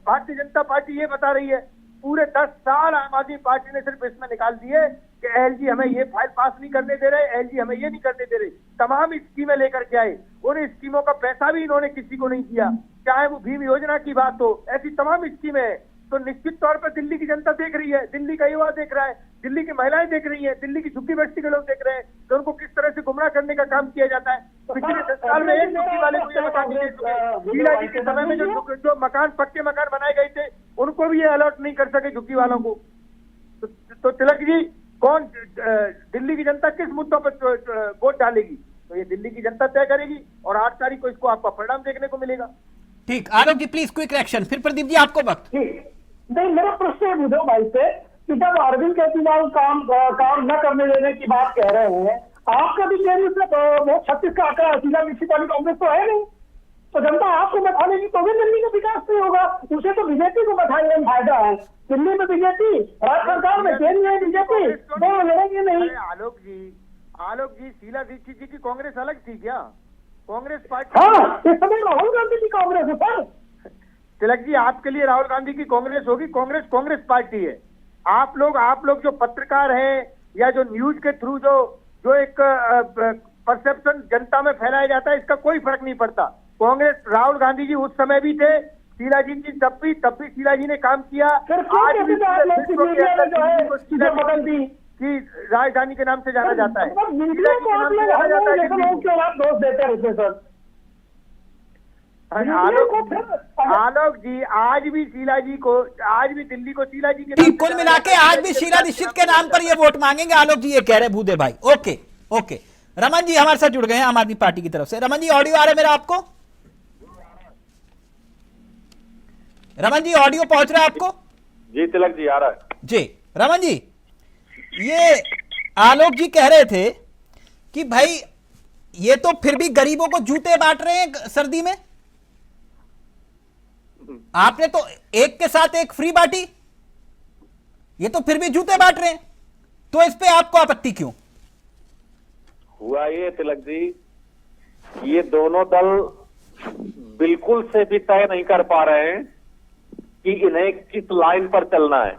भारतीय जनता पार्टी ये बता रही है, पूरे 10 साल आम आदमी पार्टी ने सिर्फ इसमें निकाल दिए कि एलजी हमें ये फाइल पास नहीं करने दे रहे, एलजी हमें ये नहीं करने दे रहे। तमाम स्कीमें लेकर के आए, उन स्कीमों का पैसा भी इन्होंने किसी को नहीं दिया, चाहे वो भीम योजना की बात हो, ऐसी तमाम स्कीमें हैं। तो निश्चित तौर पर दिल्ली की जनता देख रही है, दिल्ली का युवा देख रहा है, दिल्ली की महिलाएं देख रही है, दिल्ली की झुग्गी बस्ती के लोग देख रहे हैं कि उनको किस तरह से गुमराह करने का काम किया जाता है। पिछले 10 साल में एक झुग्गी वाले को ये बता दीजिए, शीला जी के समय में जो मकान, पक्के मकान बनाए गए थे, उनको भी ये अलॉट नहीं कर सके झुग्गी वालों को। तो तिलक जी, कौन दिल्ली की जनता किस मुद्दों पर वोट डालेगी, तो ये दिल्ली की जनता तय करेगी, और 8 तारीख को इसको आपका परिणाम देखने को मिलेगा। ठीक, आलोक जी प्लीज क्विक रिएक्शन, फिर प्रदीप जी आपको वक्त। नहीं, मेरा प्रश्न है बुधो भाई से कि जब अरविंद केजरीवाल काम न करने देने की बात कह रहे हैं, आपका भी वो 36 का आंकड़ा शीला दीक्षित वाली कांग्रेस तो है नहीं, तो जनता आपको बैठा लेगी तो भी दिल्ली का विकास नहीं होगा, उसे तो बीजेपी को बैठाने में फायदा है। दिल्ली में बीजेपी, राज्य सरकार में केंद्र में बीजेपी, दोनों लड़ेंगे नहीं। आलोक जी, शीला दीक्षित जी की कांग्रेस अलग थी क्या? कांग्रेस पार्टी, हाँ, इस समय राहुल गांधी की कांग्रेस है सर। तिलक जी, आपके लिए राहुल गांधी की कांग्रेस होगी, कांग्रेस पार्टी है। आप लोग जो पत्रकार हैं या जो न्यूज के थ्रू जो एक परसेप्शन जनता में फैलाया जाता है, इसका कोई फर्क नहीं पड़ता। कांग्रेस, राहुल गांधी जी उस समय भी थे, शीला जी की तब भी शीला जी ने काम किया। कि राजधानी के नाम से जाना जाता है, मतलब मीडिया शीला जी को के आप नाम से लोग जाना जाता है जैसे दिल्ली लोग को। क्यों आप दोष देते रहते सर? आलोक जी, आज भी शीला जी को, आज भी दिल्ली को शीला जी के नाम से कुल जाना मिला के जाता है, आज भी शीला दीक्षित के नाम पर ये वोट मांगेंगे आलोक जी, ये कह रहे भूदे भाई। ओके ओके, रमन जी हमारे साथ जुड़ गए हैं आम आदमी पार्टी की तरफ से। रमन जी ऑडियो आ रहा है मेरा आपको? रमन जी ऑडियो पहुंच रहा है आपको? जी तिलक जी आ रहा है जी। रमन जी, ये आलोक जी कह रहे थे कि भाई ये तो फिर भी गरीबों को जूते बांट रहे हैं सर्दी में, आपने तो एक के साथ एक फ्री बांटी, ये तो फिर भी जूते बांट रहे हैं, तो इस पे आपको आपत्ति क्यों? हुआ ये तिलक जी, ये दोनों दल बिल्कुल से भी तय नहीं कर पा रहे हैं कि इन्हें किस लाइन पर चलना है।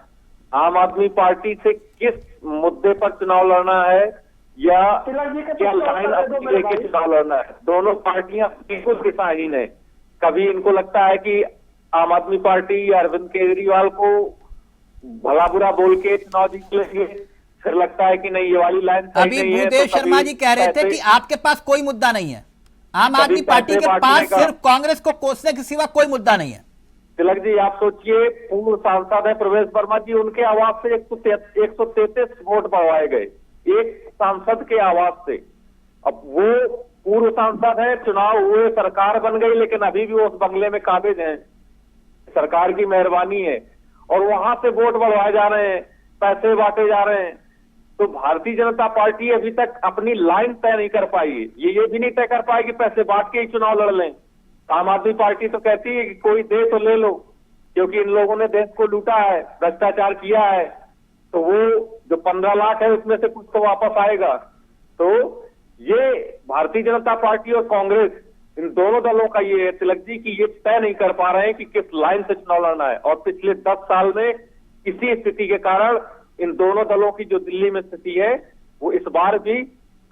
आम आदमी पार्टी से किस मुद्दे पर चुनाव लड़ना है या तिलक जी के क्या पीछे लाइन और कर दो अपनी मेरे लेके भाई। चुनाव लड़ना है। दोनों पार्टियां बिल्कुल दिशाहीन है। कभी इनको लगता है कि आम आदमी पार्टी या अरविंद केजरीवाल को भला बुरा बोल के चुनाव जीत लेंगे, फिर लगता है कि नहीं ये वाली लाइन सही अभी नहीं है, भूदेव तो शर्मा कभी जी कह रहे थे पैसे- कि आपके पास कोई मुद्दा नहीं है, आम कभी आदमी पार्टी पैसे के बांटने पास का- सिर्फ कांग्रेस को कोसने के सिवा कोई मुद्दा नहीं है। तिलक जी आप सोचिए, पूर्व सांसद है प्रवेश वर्मा जी, उनके आवाज से 133 वोट बढ़वाए गए, एक सांसद के आवाज से। अब वो पूर्व सांसद है, चुनाव हुए, सरकार बन गई, लेकिन अभी भी वो उस बंगले में काबिज हैं, सरकार की मेहरबानी है, और वहां से वोट बढ़वाए जा रहे हैं, पैसे बांटे जा रहे हैं। तो भारतीय जनता पार्टी अभी तक अपनी लाइन तय नहीं कर पाई है। ये भी नहीं तय कर पाई कि पैसे बांट के ही चुनाव लड़ लें। आम आदमी पार्टी तो कहती है कि कोई दे तो ले लो, क्योंकि इन लोगों ने देश को लूटा है, भ्रष्टाचार किया है, तो वो जो 15 लाख है उसमें से कुछ तो वापस आएगा। तो ये भारतीय जनता पार्टी और कांग्रेस, इन दोनों दलों का ये है तिलक जी कि ये तय नहीं कर पा रहे हैं कि किस लाइन से चुनाव लड़ना है। और पिछले 10 साल में इसी स्थिति के कारण इन दोनों दलों की जो दिल्ली में स्थिति है वो इस बार भी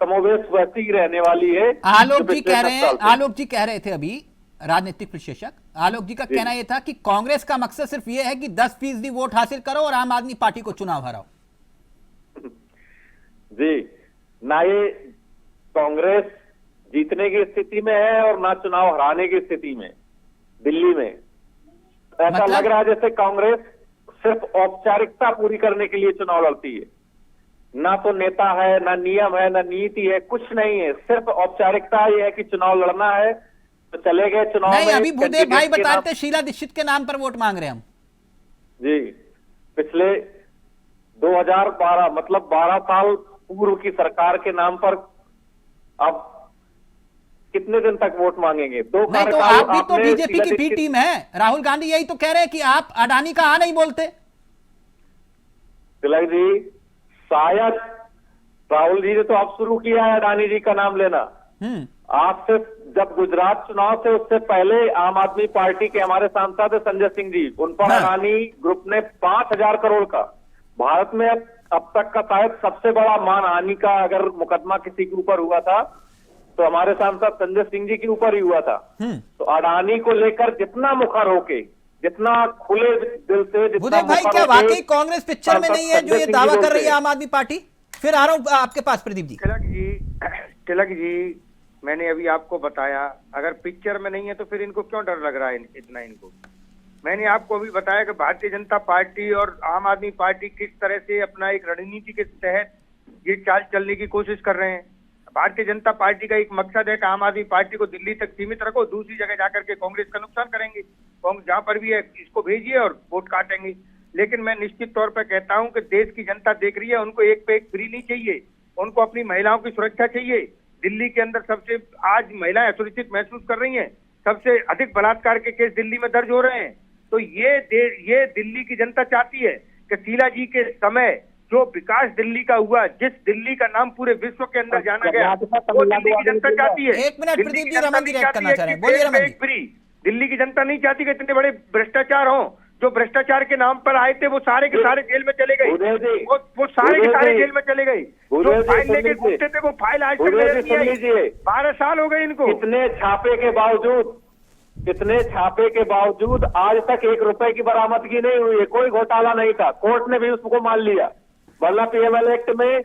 कमोबेश वैसी ही रहने वाली है। आलोक जो जी पिछले कह 10 रहे हैं, साल से। आलोक जी कह रहे थे अभी, राजनीतिक विश्लेषक आलोक जी का कहना यह था कि कांग्रेस का मकसद सिर्फ यह है कि 10% वोट हासिल करो और आम आदमी पार्टी को चुनाव हराओ। जी, ना ये कांग्रेस जीतने की स्थिति में है और ना चुनाव हराने की स्थिति में दिल्ली में। ऐसा मतलब? लग रहा है जैसे कांग्रेस सिर्फ औपचारिकता पूरी करने के लिए चुनाव लड़ती है। ना तो नेता है, ना नियम है, ना नीति है, कुछ नहीं है, सिर्फ औपचारिकता ये है कि चुनाव लड़ना है तो चले गए चुनाव नहीं, में। अभी भूदेव कैंडिडेट भाई के बता नाम- रहे थे शीला दीक्षित के नाम पर वोट मांग रहे हैं हम। जी, पिछले 2012 मतलब 12 साल पूर्व की सरकार के नाम पर अब कितने दिन तक वोट मांगेंगे? दो नहीं तो कार्यकाल आप भी तो आपने बीजेपी शीला की बी दीक्षित- टीम है, राहुल गांधी यही तो कह रहे हैं कि आप अडानी का आ नहीं बोलते। तिलक जी, शायद राहुल जी ने तो अब शुरू किया है अडानी जी का नाम लेना। आज से जब गुजरात चुनाव से उससे पहले आम आदमी पार्टी के हमारे सांसद संजय सिंह जी, उन पर हाँ। अडानी ग्रुप ने 5,000 करोड़ का, भारत में अब तक का शायद सबसे बड़ा मानहानि का अगर मुकदमा किसी के ऊपर हुआ था तो हमारे सांसद संजय सिंह जी के ऊपर ही हुआ था। तो अडानी को लेकर जितना मुखर होके, जितना खुले दिल से, जितना भूदेव भाई मुखर क्या होके वाकई कांग्रेस पिक्चर में सांसद नहीं है जो ये संजय सिंह दावा जी कर रही है बोलते आम आदमी पार्टी? फिर आ रहा हूं आपके पास प्रदीप जी। तिलक जी, मैंने अभी आपको बताया, अगर पिक्चर में नहीं है तो फिर इनको क्यों डर लग रहा है इतना इनको? मैंने आपको अभी बताया कि भारतीय जनता पार्टी और आम आदमी पार्टी किस तरह से अपना एक रणनीति के तहत ये चाल चलने की कोशिश कर रहे हैं। भारतीय जनता पार्टी का एक मकसद है कि आम आदमी पार्टी को दिल्ली तक सीमित रखो, दूसरी जगह जाकर के कांग्रेस का नुकसान करेंगे। कांग्रेस जहां पर भी है इसको भेजिए और वोट काटेंगे। लेकिन मैं निश्चित तौर पर कहता हूं कि देश की जनता देख रही है, उनको एक पे एक फ्री नहीं चाहिए, उनको अपनी महिलाओं की सुरक्षा चाहिए। दिल्ली के अंदर सबसे आज महिलाएं असुरक्षित महसूस कर रही हैं, सबसे अधिक बलात्कार के केस दिल्ली में दर्ज हो रहे हैं। तो ये दिल्ली की जनता चाहती है कि शीला जी के समय जो विकास दिल्ली का हुआ, जिस दिल्ली का नाम पूरे विश्व के अंदर जाना गया, वो दिल्ली की जनता चाहती है। एक मिनट दिल्ली प्रदीप की जी, जनता रमन जी नहीं रिएक्ट चाहती करना है चाह रहे कि हैं, बोलिए एक रमन पे जी। एक फ्री। दिल्ली की जनता नहीं चाहती कि इतने बड़े भ्रष्टाचार हों। जो भ्रष्टाचार के नाम पर आए थे वो सारे के सारे जेल में चले गए, भूदेव जी, वो सारे के भूदेव सारे जी, जेल में चले गए। जो भूदेव जी, फाइल सुन लेके लीजिए। घूमते थे वो फाइल आज तक भूदेव नजर जी, नहीं सुन आई। लीजिए। 12 साल हो गए इनको। कितने छापे के बावजूद आज तक 1 रुपए की बरामदगी नहीं हुई है, कोई घोटाला नहीं था, कोर्ट ने भी उसको मान लिया। वरना पीएमएल एक्ट में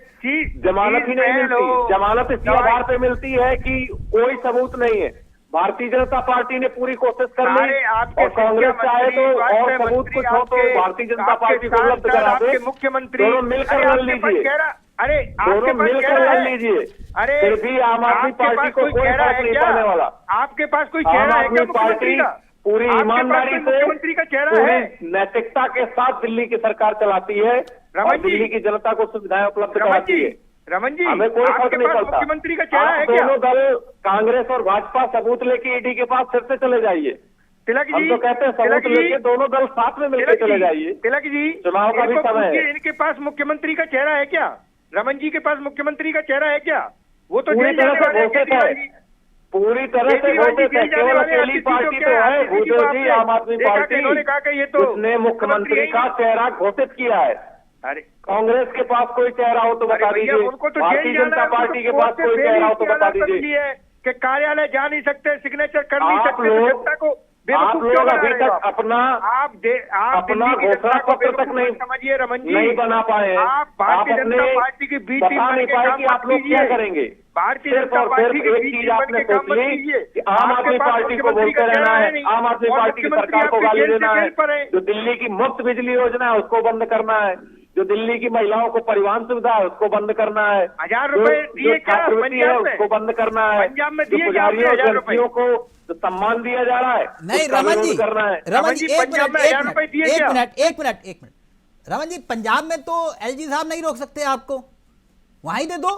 जमानत ही नहीं मिलती। जमानत इसी आधार पे मिलती है कि कोई सबूत नहीं है। भारतीय जनता पार्टी ने पूरी कोशिश कर ली और कांग्रेस चाहे तो और सबूत कुछ हो तो भारतीय जनता पार्टी को उपलब्ध करा दे। मुख्यमंत्री दोनों मिलकर लड़ लीजिए, अरे दोनों मिलकर लड़ लीजिए। अरे फिर भी आम आदमी पार्टी को कोई फर्क नहीं पड़ने वाला। आपके पास कोई चेहरा है क्या मुख्यमंत्री का? पूरी ईमानदारी से मुख्यमंत्री का चेहरा है, नैतिकता के साथ दिल्ली की सरकार चलाती है और दिल्ली की जनता को सुविधाएं उपलब्ध कराती है। रमन जी, हमें कोई फर्क नहीं पड़ता। मुख्यमंत्री का चेहरा है क्या? दोनों दल कांग्रेस और भाजपा सबूत लेके ईडी के पास फिर से चले जाइए। तिलक हम जी, तो कहते हैं सबूत लेके दोनों दल साथ में मिलकर चले जाइए। तिलक जी, चुनाव का भी समय है। इनके पास मुख्यमंत्री का चेहरा है क्या? रमन जी के पास मुख्यमंत्री का चेहरा है क्या? वो तो पूरी तरह से घोषित है, पूरी तरह से घोषित है। केवल अकेली पार्टी तो है भूदेव जी, आम आदमी पार्टी, उसने मुख्यमंत्री का चेहरा घोषित किया है। अरे कांग्रेस के पास कोई चेहरा हो तो बता दीजिए, उनको तो भारतीय जनता पार्टी के पास कोई चेहरा हो तो बता दीजिए। कि कार्यालय जा नहीं सकते, सिग्नेचर कर नहीं आप सकते, लोग जनता को आप लोग अभी तक अपना अपना घोषणा पत्र तक नहीं समझिए रमन जी, नहीं बना पाए हैं। आप भारतीय जनता पार्टी की बी टीम बता नहीं पाए कि आप लोग क्या करेंगे। भारतीय सिर्फ जनता और पार्टी सिर्फ एक चीज आपने सोच ली कि आम आदमी पार्टी को बोलते रहना है, आम आदमी पार्टी की सरकार को गाली देना है। जो दिल्ली की मुफ्त बिजली योजना है उसको बंद करना है, जो दिल्ली की महिलाओं को परिवहन सुविधा है उसको बंद करना है, 1000 रुपए दिए क्या छात्रवृत्ति है उसको बंद करना है, पंजाब में जो दिए पुजारियों और 1000 रुपए व्यक्तियों को जो सम्मान दिया जा रहा है नहीं उसका रमन जी, विरोध करना है। रमन जी एक पंजाब में 1000 रुपए दिए क्या? एक मिनट रमन जी, पंजाब में तो एलजी साहब नहीं रोक सकते आपको, वहीं दे दो।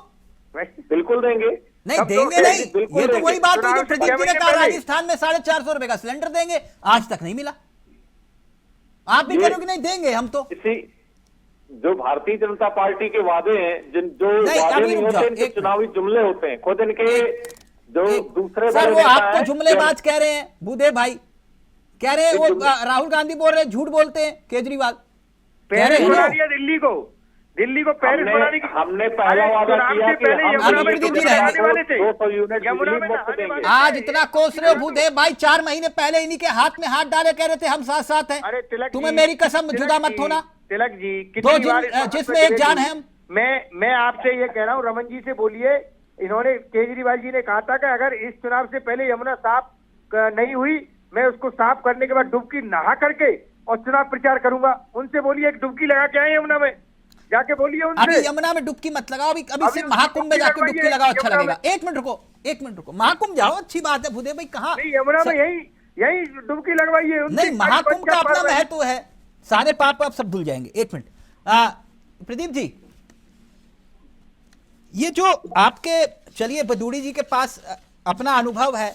बिल्कुल देंगे, नहीं तब तो देंगे नहीं, बिल्कुल ये तो देंगे। वही बात हुई जो चुनाव से प्रदीप जी ने 6 कहा, महीने पहले। राजस्थान में 450 रुपए का सिलेंडर देंगे, आज तक नहीं मिला। आप भी ये- कह रहे हो कि नहीं देंगे हम तो। इसी जो भारतीय जनता पार्टी के वादे हैं, जो नहीं, वादे अभी नहीं रुक होते जाओ, इनके एक चुनावी जुमले होते हैं। खुद इनके जो दूसरे सर बड़े वो नेता आपको हैं, जुमलेबाज कह रहे हैं, भूदेव भाई कह रहे हैं, वो जुमले- राहुल गांधी बोल रहे हैं, झूठ बोलते हैं केजरीवाल कह रहे पेरिस हैं बना ना। दिया दिल्ली को पेरिस बनाने की। हमने पहला अरे, वादा चुनाव किया से कि पहले हम यमुना दिल्ली में की दीदी जनता रहने को वाले थे। 200 यूनिट यमुना बिजली में मुफ्त नहाने वाले देंगे। आज इतना कोस रहे हो भूदेव भाई, 4 महीने पहले इन्हीं के हाथ में हाथ डाले कह रहे थे हम साथ साथ हैं। अरे तिलक तुम्हें जी, मेरी कसम, तिलक जुदा मत जी, होना। तिलक जी दो कितनी बार जिसमें एक जान है हम। मैं आपसे ये कह रहा हूँ, रमन जी से बोलिए, इन्होंने केजरीवाल जी ने कहा था कि अगर इस चुनाव से पहले यमुना साफ नहीं हुई, मैं उसको साफ करने के बाद डुबकी नहा करके और चुनाव प्रचार करूंगा। उनसे बोलिए एक डुबकी लगा के आए यमुना में, जाके बोलिए अभी उनसे। यमुना में डुबकी मत लगाओ, अभी अभी सिर्फ उसकी महाकुंभ में जाके डुबकी डुबकी लगाओ, अच्छा यमुना लगेगा। एक मिनट रुको, महाकुंभ जाओ, अच्छी बात है भूदेव भाई। कहाँ नहीं, यमुना में यही डुबकी लगवाइए उनसे। नहीं, महाकुंभ का अपना महत्व है, सारे पाप आप सब धुल जाएंगे। एक मिनट प्रदीप जी, ये जो आपके, चलिए बदूड़ी जी के पास अपना अनुभव है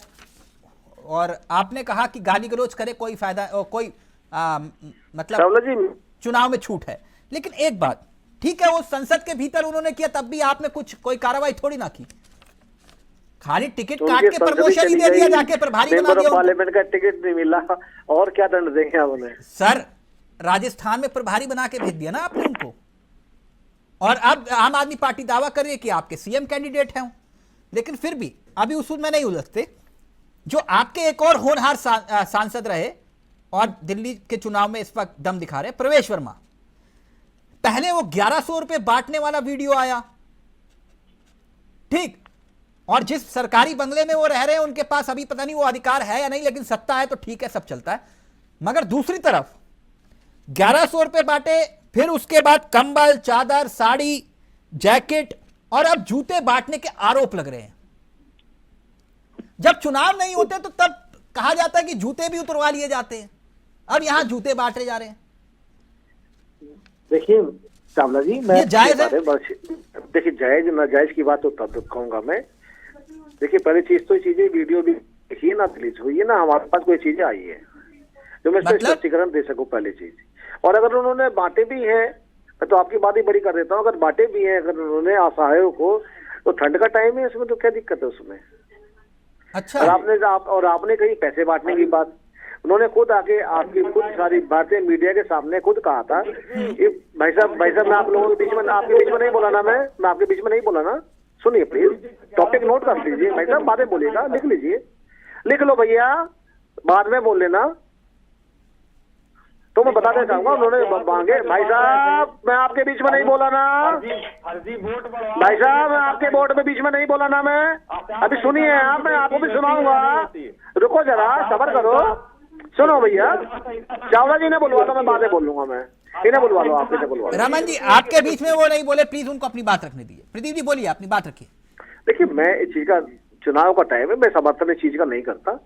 और आपने कहा कि गाली गलौज करे कोई फायदा, कोई मतलब चुनाव में छूट है, लेकिन एक बात ठीक है, वो संसद के भीतर उन्होंने किया, तब भी आपने कोई कार्रवाई थोड़ी ना की, खाली टिकट काट के प्रमोशन ही दे दिया, जाके प्रभारी बना दिया। पार्लियामेंट का टिकट नहीं मिला और क्या दंड देंगे आप उन्हें? सर राजस्थान में प्रभारी बना के भेज दिया ना आपने उनको, और अब आम आदमी पार्टी दावा कर रही है कि आपके सीएम कैंडिडेट हैं, लेकिन फिर भी अभी उसूल में नहीं उलझते। जो आपके एक और होनहार सांसद रहे और दिल्ली के चुनाव में इस वक्त दम दिखा रहे, प्रवेश वर्मा, पहले वो 1100 रुपए बांटने वाला वीडियो आया, ठीक, और जिस सरकारी बंगले में वो रह रहे हैं उनके पास अभी पता नहीं वो अधिकार है या नहीं, लेकिन सत्ता है तो ठीक है, सब चलता है। मगर दूसरी तरफ 1100 रुपए बांटे, फिर उसके बाद कंबल, चादर, साड़ी, जैकेट और अब जूते बांटने के आरोप लग रहे हैं। जब चुनाव नहीं होते तो तब कहा जाता है कि जूते भी उतरवा लिए जाते हैं, अब यहां जूते बांटे जा रहे हैं। देखिए चावला जी, मैं ये जायज है? देखिए जायज नाजायज की बात तो तब कहूंगा मैं। देखिए पहली चीज तो ये चीजें वीडियो भी देखिए ना रिलीज हुई है ना, हमारे पास कोई चीजें आई है जो मैं इसका स्पष्टीकरण दे सकूं, पहली चीज। और अगर उन्होंने बांटे भी हैं तो आपकी बात ही बड़ी कर देता हूँ, अगर बांटे भी हैं, अगर उन्होंने असहायों को, तो ठंड का टाइम है, इसमें तो क्या दिक्कत है उसमें? अच्छा, और आपने कही पैसे बांटने की बात, उन्होंने खुद आके आपकी खुद सारी बातें मीडिया के सामने खुद कहा था कि भाई साहब मैं आप लोगों के बीच में, आपके बीच में नहीं बोला ना, मैं आपके बीच में नहीं बोला ना, सुनिए प्लीज, टॉपिक नोट कर लीजिए भाई साहब, बातें बोलेगा, लिख लीजिए, लिख लो भैया, बाद में बोल लेना। तो मैं बताना चाहूंगा, उन्होंने मांगे। भाई साहब मैं आपके बीच में नहीं बोला ना, फर्जी वोट बढ़वा, भाई साहब मैं आपके वोट में बीच में नहीं बोला ना। मैं अभी सुनिए आप, मैं आपको भी सुनाऊंगा। रुको जरा, सबर करो, सुनो भैया। चावला जी ने बुलवा तो मैं बातें बोल लूंगा। मैं इन्हें बुलवा लो, आप इन्हें बुलवा लो। रमन जी आपके बीच में वो नहीं बोले, प्लीज उनको अपनी बात रखने दीजिए। प्रदीप जी बोलिए, अपनी बात रखिए। देखिए मैं इस चीज का, चुनाव का टाइम है, मैं समर्थन इस चीज का नहीं करता।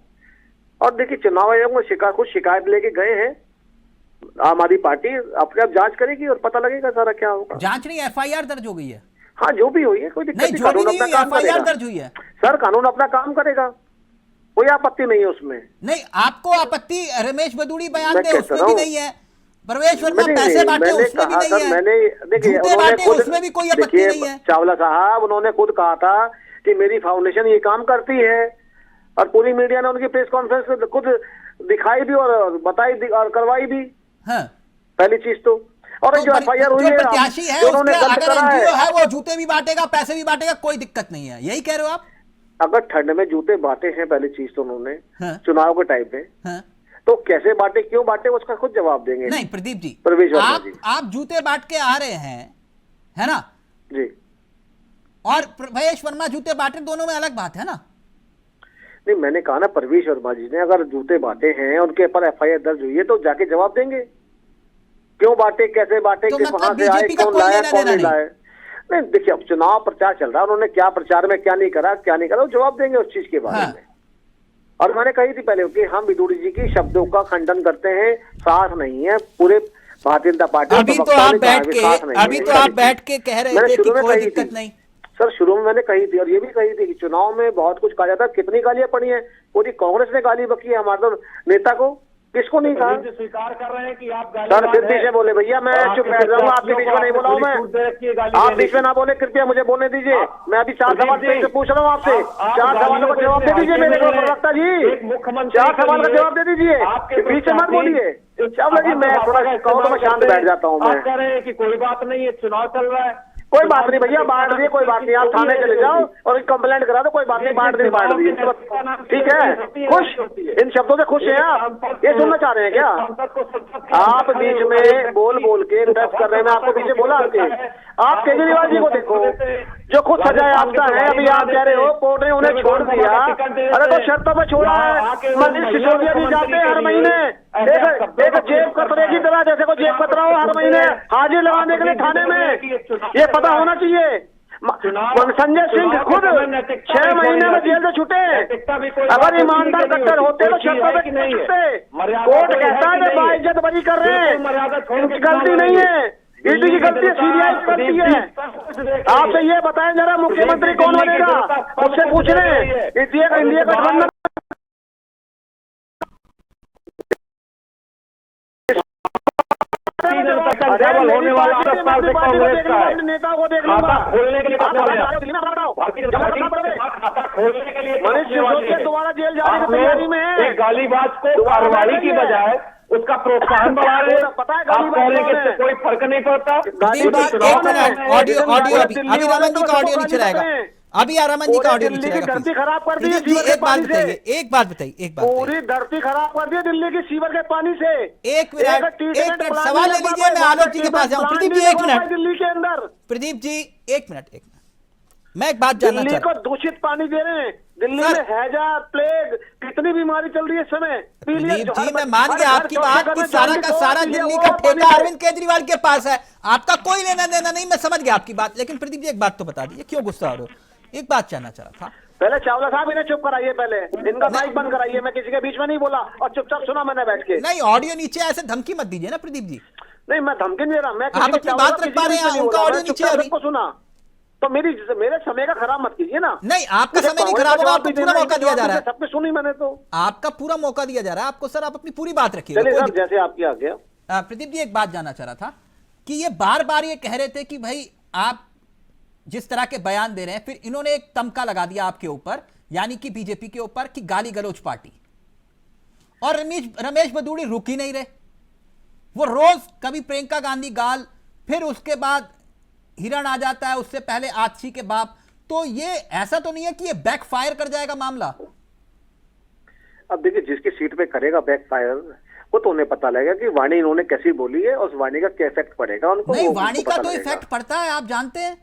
और देखिए चुनाव आयोग में कुछ शिकायत लेके गए हैं, आम आदमी पार्टी अपने आप जांच करेगी और पता लगेगा सारा क्या होगा। जांच नहीं, एफआईआर दर्ज हो गई है। हाँ जो भी हुई है, कोई दिक्कत नहीं, नहीं, जो भी कानून नहीं अपना हुई, काम एफआईआर करेगा दर्ज हुई है। सर, कानून अपना काम करेगा, कोई आपत्ति नहीं है उसमें। नहीं, आपको आपत्ति रमेश बदूड़ी बयान मैं दे कहता उसमें भी हूँ। नहीं है, प्रवेश वर्मा नहीं, पैसे नहीं, बांटे मैंने उसमें भी कहा नहीं सर, है, मैंने देखिए झूठे उन्होंने बांटे खुद, उसमें भी कोई आपत्ति देखिए नहीं है। चावला साहब उन्होंने खुद कहा था कि मेरी फाउंडेशन ये काम करती है, और पूरी मीडिया ने उनकी प्रेस कॉन्फ्रेंस खुद दिखाई भी और बताई भी और करवाई भी। हाँ। पहली चीज तो, और जो एफआईआर हुई है, प्रत्याशी है जो उन्होंने उसका गलत अगर करा एनजीओ है, है वो जूते भी बांटेगा, पैसे भी बांटेगा, कोई दिक्कत नहीं है, यही कह रहे हो आप? अगर ठंड में जूते बांटे हैं पहली चीज तो उन्होंने, हाँ। चुनाव के टाइम पे, हाँ। तो कैसे बांटे, क्यों बांटे, उसका खुद जवाब देंगे। नहीं प्रदीप जी, प्रवेश वर्मा जी, आप जूते बांट के आ रहे हैं, है ना जी, और प्रवेश वर्मा जूते बांटे, दोनों में अलग बात है ना। नहीं मैंने कहा ना, प्रवेश वर्मा जी ने अगर जूते बांटे हैं, उनके ऊपर एफआईआर दर्ज हुई है, तो जाके जवाब देंगे क्यों बांटे, कैसे बांटे, तो कि मतलब वहां से आए, बीजेपी का कौन कोई लाया, लेना कौन देना नहीं लाया। नहीं देखिए अब चुनाव प्रचार चल रहा है, उन्होंने क्या प्रचार में क्या नहीं करा, क्या नहीं करा, वो जवाब देंगे उस चीज के बारे हाँ। में। और मैंने कही थी पहले कि हम विदुड़ी जी की शब्दों का खंडन करते हैं, साथ नहीं है पूरे भारतीय जनता पार्टी। अभी तो आप बैठ के कह रहे थे कि कोई दिक्कत नहीं। सर शुरू में मैंने कही थी, और ये भी कही थी कि चुनाव में बहुत कुछ कहा जाता है। कितनी गालियां पड़ी हैं, पूरी कांग्रेस ने गाली बकी है हमारे तो नेता को, किसको नहीं कहा। स्वीकार कर रहे हैं कि आप सर फिर पीछे बोले भैया, मैं चुप बैठ जाऊंगा, आपके बीच में नहीं बोला हूं मैं, आप बीच में ना बोले, कृपया मुझे बोलने दीजिए। मैं अभी 4 सवाल से पूछ रहा हूँ आपसे, 4 सवालों का जवाब दे दीजिए मेरे को प्रवक्ता जी, मुख्यमंत्री 4 सवाल का जवाब दे दीजिए, बीच में मत बोलिए। चावला जी मैं थोड़ा कहूँ तो मैं शांत बैठ जाता हूँ। मैं कह रहे हैं कि कोई बात नहीं है, चुनाव चल रहा है, कोई बात नहीं भैया, बांट दिए, कोई बात नहीं, आप थाने चले जाओ और कंप्लेंट करा दो, कोई बात नहीं, बांट दिए, ठीक है। खुश, इन शब्दों से खुश हैं आप, ये सुनना चाह रहे हैं क्या? आप बीच में बोल बोल के इंटरप्ट कर रहे हैं, मैं आपको पीछे बोला आप केजरीवाल जी को देखो, जो खुद सजा याफ्ता है, अभी आप कह रहे हो कोर्ट ने उन्हें छोड़ दिया, अरे तो शर्तों पर छोड़ा है। मनीष सिसोदिया जी जाते हैं हर महीने एक जेब कतरे की तरह, जैसे को जेब कतरा हो, हर महीने हाजिर लगाने के लिए थाने में, ये पता होना चाहिए। संजय सिंह खुद 6 महीने में जेल से छूटे, अगर ईमानदार कट्टर होते तो शर्तों पे नहीं छूटते। कोर्ट कहता है कि बाइज्जत बरी कर रहे हैं, इनकी गलती नहीं है, ईडी की गलती है, सीबीआई की गलती है। आपसे ये बताएं जरा, मुख्यमंत्री कौन बनेगा, मुझसे पूछ रहे हैं। इंडिया गठबंधन होने वाला 10 साल से कांग्रेस का है, नेता को देख खाता खोलने के लिए मनीष सिसोदिया दोबारा जेल जाने की तैयारी में है। एक गालीबाज को कार्रवाई की बजाय उसका प्रोत्साहन बढ़ा रहे हैं। पता है आप कह रहे हैं कि इससे कोई फर्क नहीं पड़ता। ऑडियो अभी रमन जी का ऑडियो नीचे रहेगा, अभी रमन जी का ऑडियो नीचे रहेगा। धरती खराब कर दी एक बात बताइए, एक बात बताइए, पूरी धरती खराब कर दी दिल्ली की सीवर के पानी से। एक मिनट सवाल ले लीजिए, मैं आलोक जी के पास जाऊं। प्रदीप जी 1 मिनट, दिल्ली के अंदर, प्रदीप जी 1 मिनट, मैं एक बात जानना दिल्ली चाहता को दूषित पानी दे रहे हैं। दिल्ली में हैजा, प्लेग, कितनी बीमारी चल रही है इस समय। प्रदीप जी मैं मान गया आपकी बात कि सारा का सारा दिल्ली का ठेका अरविंद केजरीवाल के पास है, आपका कोई लेना देना नहीं, मैं समझ गया आपकी बात। लेकिन प्रदीप जी एक बात तो बता दीजिए, क्यों गुस्सा हो रहे हो? एक बात जानना चाह रहा था। पहले चावला साहब इन्हें चुप कराइए, पहले इनका माइक बंद कराइए, मैं किसी के बीच में नहीं बोला और चुपचाप सुना मैंने बैठ के। नहीं ऑडियो नीचे, ऐसे धमकी मत दीजिए ना प्रदीप जी। नहीं मैं धमकी नहीं दे रहा, मैं आप अपनी बात रख पा रहे हैं, उनका ऑडियो नीचे है अभी। सुना तो मेरे समय का खराब मत कीजिए ना। नहीं आपका समय नहीं खराब होगा, आपको पूरा मौका दिया जा रहा है। सब कुछ सुनी मैंने तो, आपका पूरा मौका दिया जा रहा है आपको। सर आप अपनी पूरी बात रखिए। चलिए सर, जैसे आपकी आ गया। प्रदीप जी एक बात जानना चाह रहा था कि ये बार बार ये कह रहे थे कि भाई आप जिस तरह के बयान दे रहे हैं, फिर इन्होंने एक तमका लगा दिया आपके ऊपर, यानी कि बीजेपी के ऊपर, कि गाली गलौज पार्टी। और रमेश बदूड़ी रुक ही नहीं रहे, वो रोज कभी प्रियंका गांधी गाल, फिर उसके बाद हिरण आ जाता है, उससे पहले आतिशी के बाप। तो ये ऐसा तो नहीं है कि ये बैकफायर कर जाएगा मामला? अब देखिए जिसकी सीट पे करेगा बैकफायर, वो तो उन्हें पता लगेगा कि वाणी इन्होंने कैसी बोली है और उस वाणी का क्या इफेक्ट पड़ेगा उनको। नहीं, उनको वाणी का पता तो लगेगा। इफेक्ट पड़ता है, आप जानते हैं।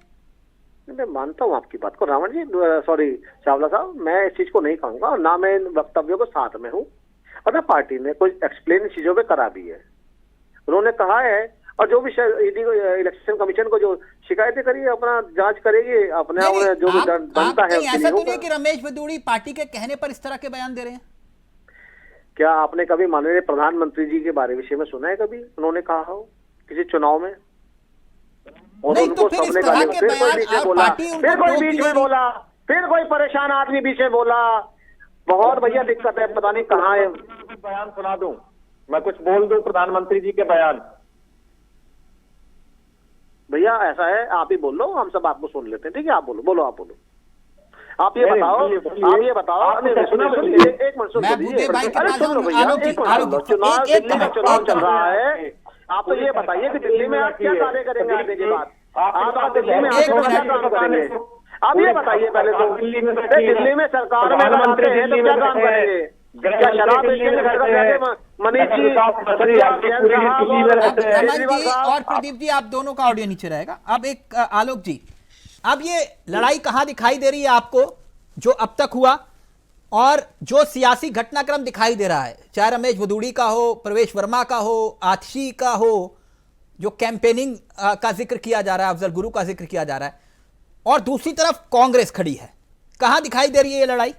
मैं मानता हूँ आपकी बात को रावण जी, सॉरी चावला साहब, मैं इस चीज को नहीं कहूंगा और ना मैं इन वक्तव्यों के साथ में हूँ। और ना पार्टी ने कुछ एक्सप्लेन चीजों पे करा भी है, उन्होंने कहा है। और जो भी ईडी इलेक्शन कमीशन को जो शिकायतें करी है अपना जांच करेगी, अपने नहीं, जो भी बनता है ऐसा तो नहीं कि रमेश भदौड़ी पार्टी के कहने पर इस तरह के बयान दे रहे हैं। क्या आपने कभी माननीय प्रधानमंत्री जी के बारे विषय में सुना है कभी उन्होंने कहा हो किसी चुनाव में? और नहीं, उनको तो फिर इस सबने तरह गाली, के फिर कोई बयान बीच में और बोला, पार्टी उनको फिर कोई टोक बीच में लेगी। बोला, फिर कोई परेशान आदमी बीच में बोला। बहुत भैया दिक्कत है, पता नहीं कहाँ है। बयान सुना दूं, मैं कुछ बोल दूं प्रधानमंत्री जी के बयान। भैया ऐसा है, आप ही बोल लो, हम सब आपको सुन लेते हैं। ठीक है, आप बोलो आप बोलो। आप ये बताओ, आप ये बताओ। सुनिए, एक मिनट सुन मैं लीजिए। बुद्धे भाई के अरे पास सुन लो जाऊं, भैया, आलोक जी, एक मिनट सुन लो। चुनाव, एक दिल्ली का मिनट, चुनाव एक चल मिनट। रहा है। आप तो ये बताइए कि दिल्ली में आप क्या कार्य करेंगे आने के बाद? आप दिल्ली में आके क्या काम करेंगे? आप ये बताइए पहले तो। दिल्ली में सरकार में अगर आते हैं तो क्या काम करेंगे? क्या शराब बेचेंगे घर घर जाके? मनीष जी, रमन जी और प्रदीप जी, आप दोनों का ऑडियो नीचे रहेगा। अब एक आलोक जी, अब ये लड़ाई कहां दिखाई दे रही है आपको, जो अब तक हुआ और जो सियासी घटनाक्रम दिखाई दे रहा है, चाहे रमेश भदौड़ी का हो, प्रवेश वर्मा का हो, आतिशी का हो, जो कैंपेनिंग का जिक्र किया जा रहा है, अफजल गुरु का जिक्र किया जा रहा है, और दूसरी तरफ कांग्रेस खड़ी है, कहां दिखाई दे रही है ये लड़ाई?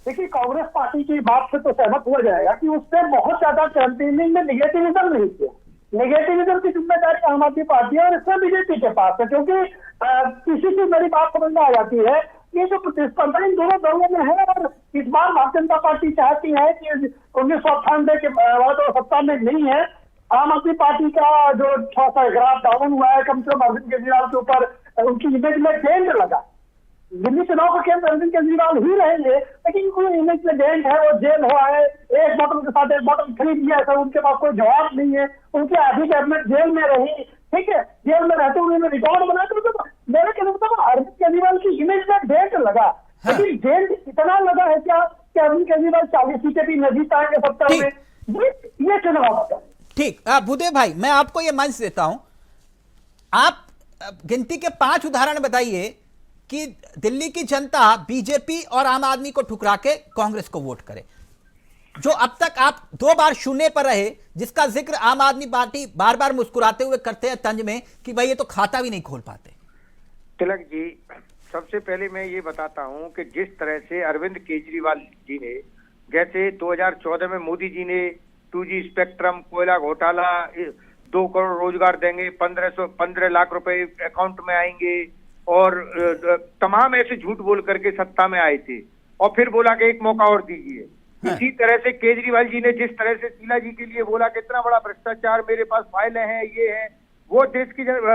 देखिए, कांग्रेस पार्टी की बात से तो सहमत हुआ जाएगा कि उसने बहुत ज्यादा कैंपेनिंग में निगेटिविज्म नहीं किया। निगेटिविज्म की जिम्मेदारी आम आदमी पार्टी है और इसमें बीजेपी के पास है, क्योंकि किसी की मेरी बात समझ में आ जाती है। ये जो प्रतिस्पर्धा इन दोनों दलों में है, और इस बार भारतीय जनता पार्टी चाहती है कि 1998 के बाद तो सत्ता में नहीं है। आम आदमी पार्टी का जो थोड़ा सा ग्राफ डाउन हुआ है, कम से कम अरविंद केजरीवाल के ऊपर उनकी इमेज में डेंट लगा। दिल्ली चुनाव का केंद्र अरविंद केजरीवाल ही रहेंगे, लेकिन कोई इमेज में डेंट है, वो जेल हुआ है, एक बोतल के साथ एक बोतल खरीद लिया है, उनके पास कोई जवाब नहीं है। उनकी आधी कैबिनेट जेल में रही, ठीक है, जेल में रहते हुए रिकॉर्ड बना कर मेरे कहने मतलब अरविंद केजरीवाल की इमेज में डेंट लगा। लेकिन डेंट इतना लगा है क्या कि अरविंद केजरीवाल 40 सीटें भी नजीक आएंगे सत्ता में? ये चुनाव होता है। ठीक, भूदेव भाई, मैं आपको यह मंच देता हूं। आप गिनती के 5 उदाहरण बताइए कि दिल्ली की जनता बीजेपी और आम आदमी को ठुकरा के कांग्रेस को वोट करे, जो अब तक आप 2 बार शून्य पर रहे, जिसका जिक्र आम आदमी पार्टी बार बार मुस्कुराते हुए करते हैं तंज में कि भाई ये तो खाता भी नहीं खोल पाते। तिलक जी, सबसे पहले मैं ये बताता हूं कि जिस तरह से अरविंद केजरीवाल जी ने, जैसे 2014 में मोदी जी ने 2G स्पेक्ट्रम, कोयला घोटाला, 2 करोड़ रोजगार देंगे, 15 लाख रुपए अकाउंट में आएंगे, और तमाम ऐसे झूठ बोल करके सत्ता में आए थे, और फिर बोला कि एक मौका और दीजिए। इसी तरह से केजरीवाल जी ने जिस तरह से शीला जी के लिए बोला कि इतना बड़ा भ्रष्टाचार, मेरे पास फाइलें हैं, ये है, वो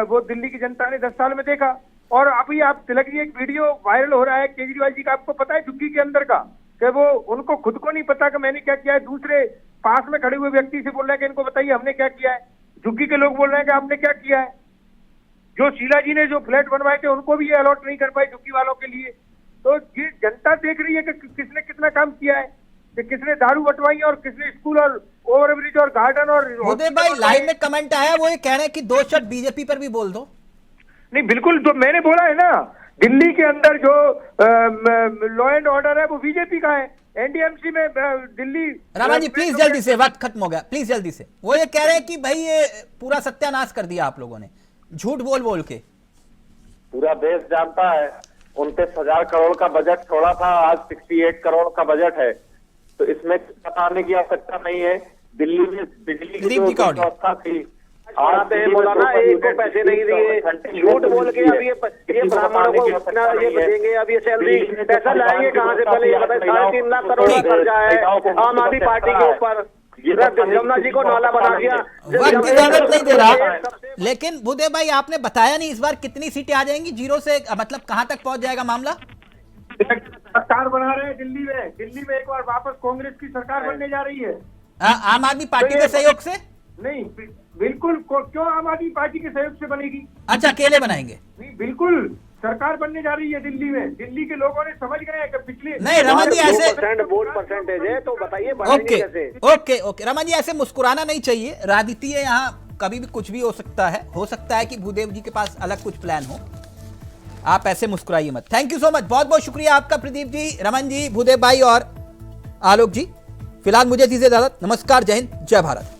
वो दिल्ली की जनता ने 10 साल में देखा। और अभी आप तिलक जी, एक वीडियो वायरल हो रहा है केजरीवाल जी का, आपको पता है झुग्गी के अंदर का, कि वो उनको खुद को नहीं पता कि मैंने क्या किया है, दूसरे पास में खड़े हुए व्यक्ति से बोल रहे हैं कि इनको बताइए हमने क्या किया है। झुग्गी के लोग बोल रहे हैं कि आपने क्या किया है। जो शीला जी ने जो फ्लैट बनवाए थे उनको भी ये अलॉट नहीं कर पाए झुग्गी वालों के लिए। तो ये जनता देख रही है कि किसने कितना काम किया है, कि किसने दारू बंटवाई और किसने स्कूल और ओवरब्रिज और गार्डन और। उदय भाई, लाइव में कमेंट आया, वो ये कह रहे हैं कि 2 शब्द बीजेपी पर भी बोल दो। नहीं, बिल्कुल, जो मैंने बोला है ना, दिल्ली के अंदर जो लॉ एंड ऑर्डर है वो बीजेपी का है। एनडीएमसी में दिल्ली। रामा जी प्लीज जल्दी से, वक्त खत्म हो गया, प्लीज जल्दी से। वो ये कह रहे हैं कि भाई ये पूरा सत्यानाश कर दिया आप लोगों ने, झूठ बोल बोल के। पूरा देश जानता है 29,000 करोड़ का बजट छोड़ा था, आज 68 करोड़ का बजट है, तो इसमें बताने की आवश्यकता नहीं है। दिल्ली में बिजली की जो व्यवस्था थी, आते हैं मौलाना, एक को पैसे नहीं दिए, झूठ बोल के अब ये ब्राह्मणों को इतना ये देंगे, अब ये सैलरी पैसा लाएंगे कहाँ से? पहले ये बताए, 3.5 लाख करोड़ का कर्जा है आम आदमी पार्टी के ऊपर। जमुना जी को नाला बना दिया। वक्त इजाजत नहीं दे रहा, लेकिन भूदेव भाई आपने बताया नहीं इस बार कितनी सीटें आ जाएंगी, 0 से मतलब कहां तक पहुंच जाएगा मामला? सरकार बना रहे हैं दिल्ली में एक बार वापस कांग्रेस की सरकार बनने जा रही है। आम आदमी पार्टी के सहयोग से? नहीं, बिल्कुल, क्यों आम आदमी पार्टी के सहयोग से बनेगी? अच्छा, अकेले बनाएंगे? नहीं, बिल्कुल, सरकार बनने जा रही है दिल्ली में। दिल्ली के लोगों ने समझ गए हैं कि पिछले नहीं रमन जी ऐसे 2% वोट परसेंटेज है, तो बताइए बढ़ेंगे ओके कैसे? ओके ओके रमन जी ऐसे मुस्कुराना नहीं चाहिए, राजनीति है यहाँ, कभी भी कुछ भी हो सकता है कि भूदेव जी के पास अलग कुछ प्लान हो, आप ऐसे मुस्कुराइए मत। थैंक यू सो मच, बहुत बहुत शुक्रिया आपका प्रदीप जी, रमन जी, भूदेव भाई और आलोक जी। फिलहाल मुझे दीजिए इजाजत, नमस्कार, जय हिंद, जय भारत।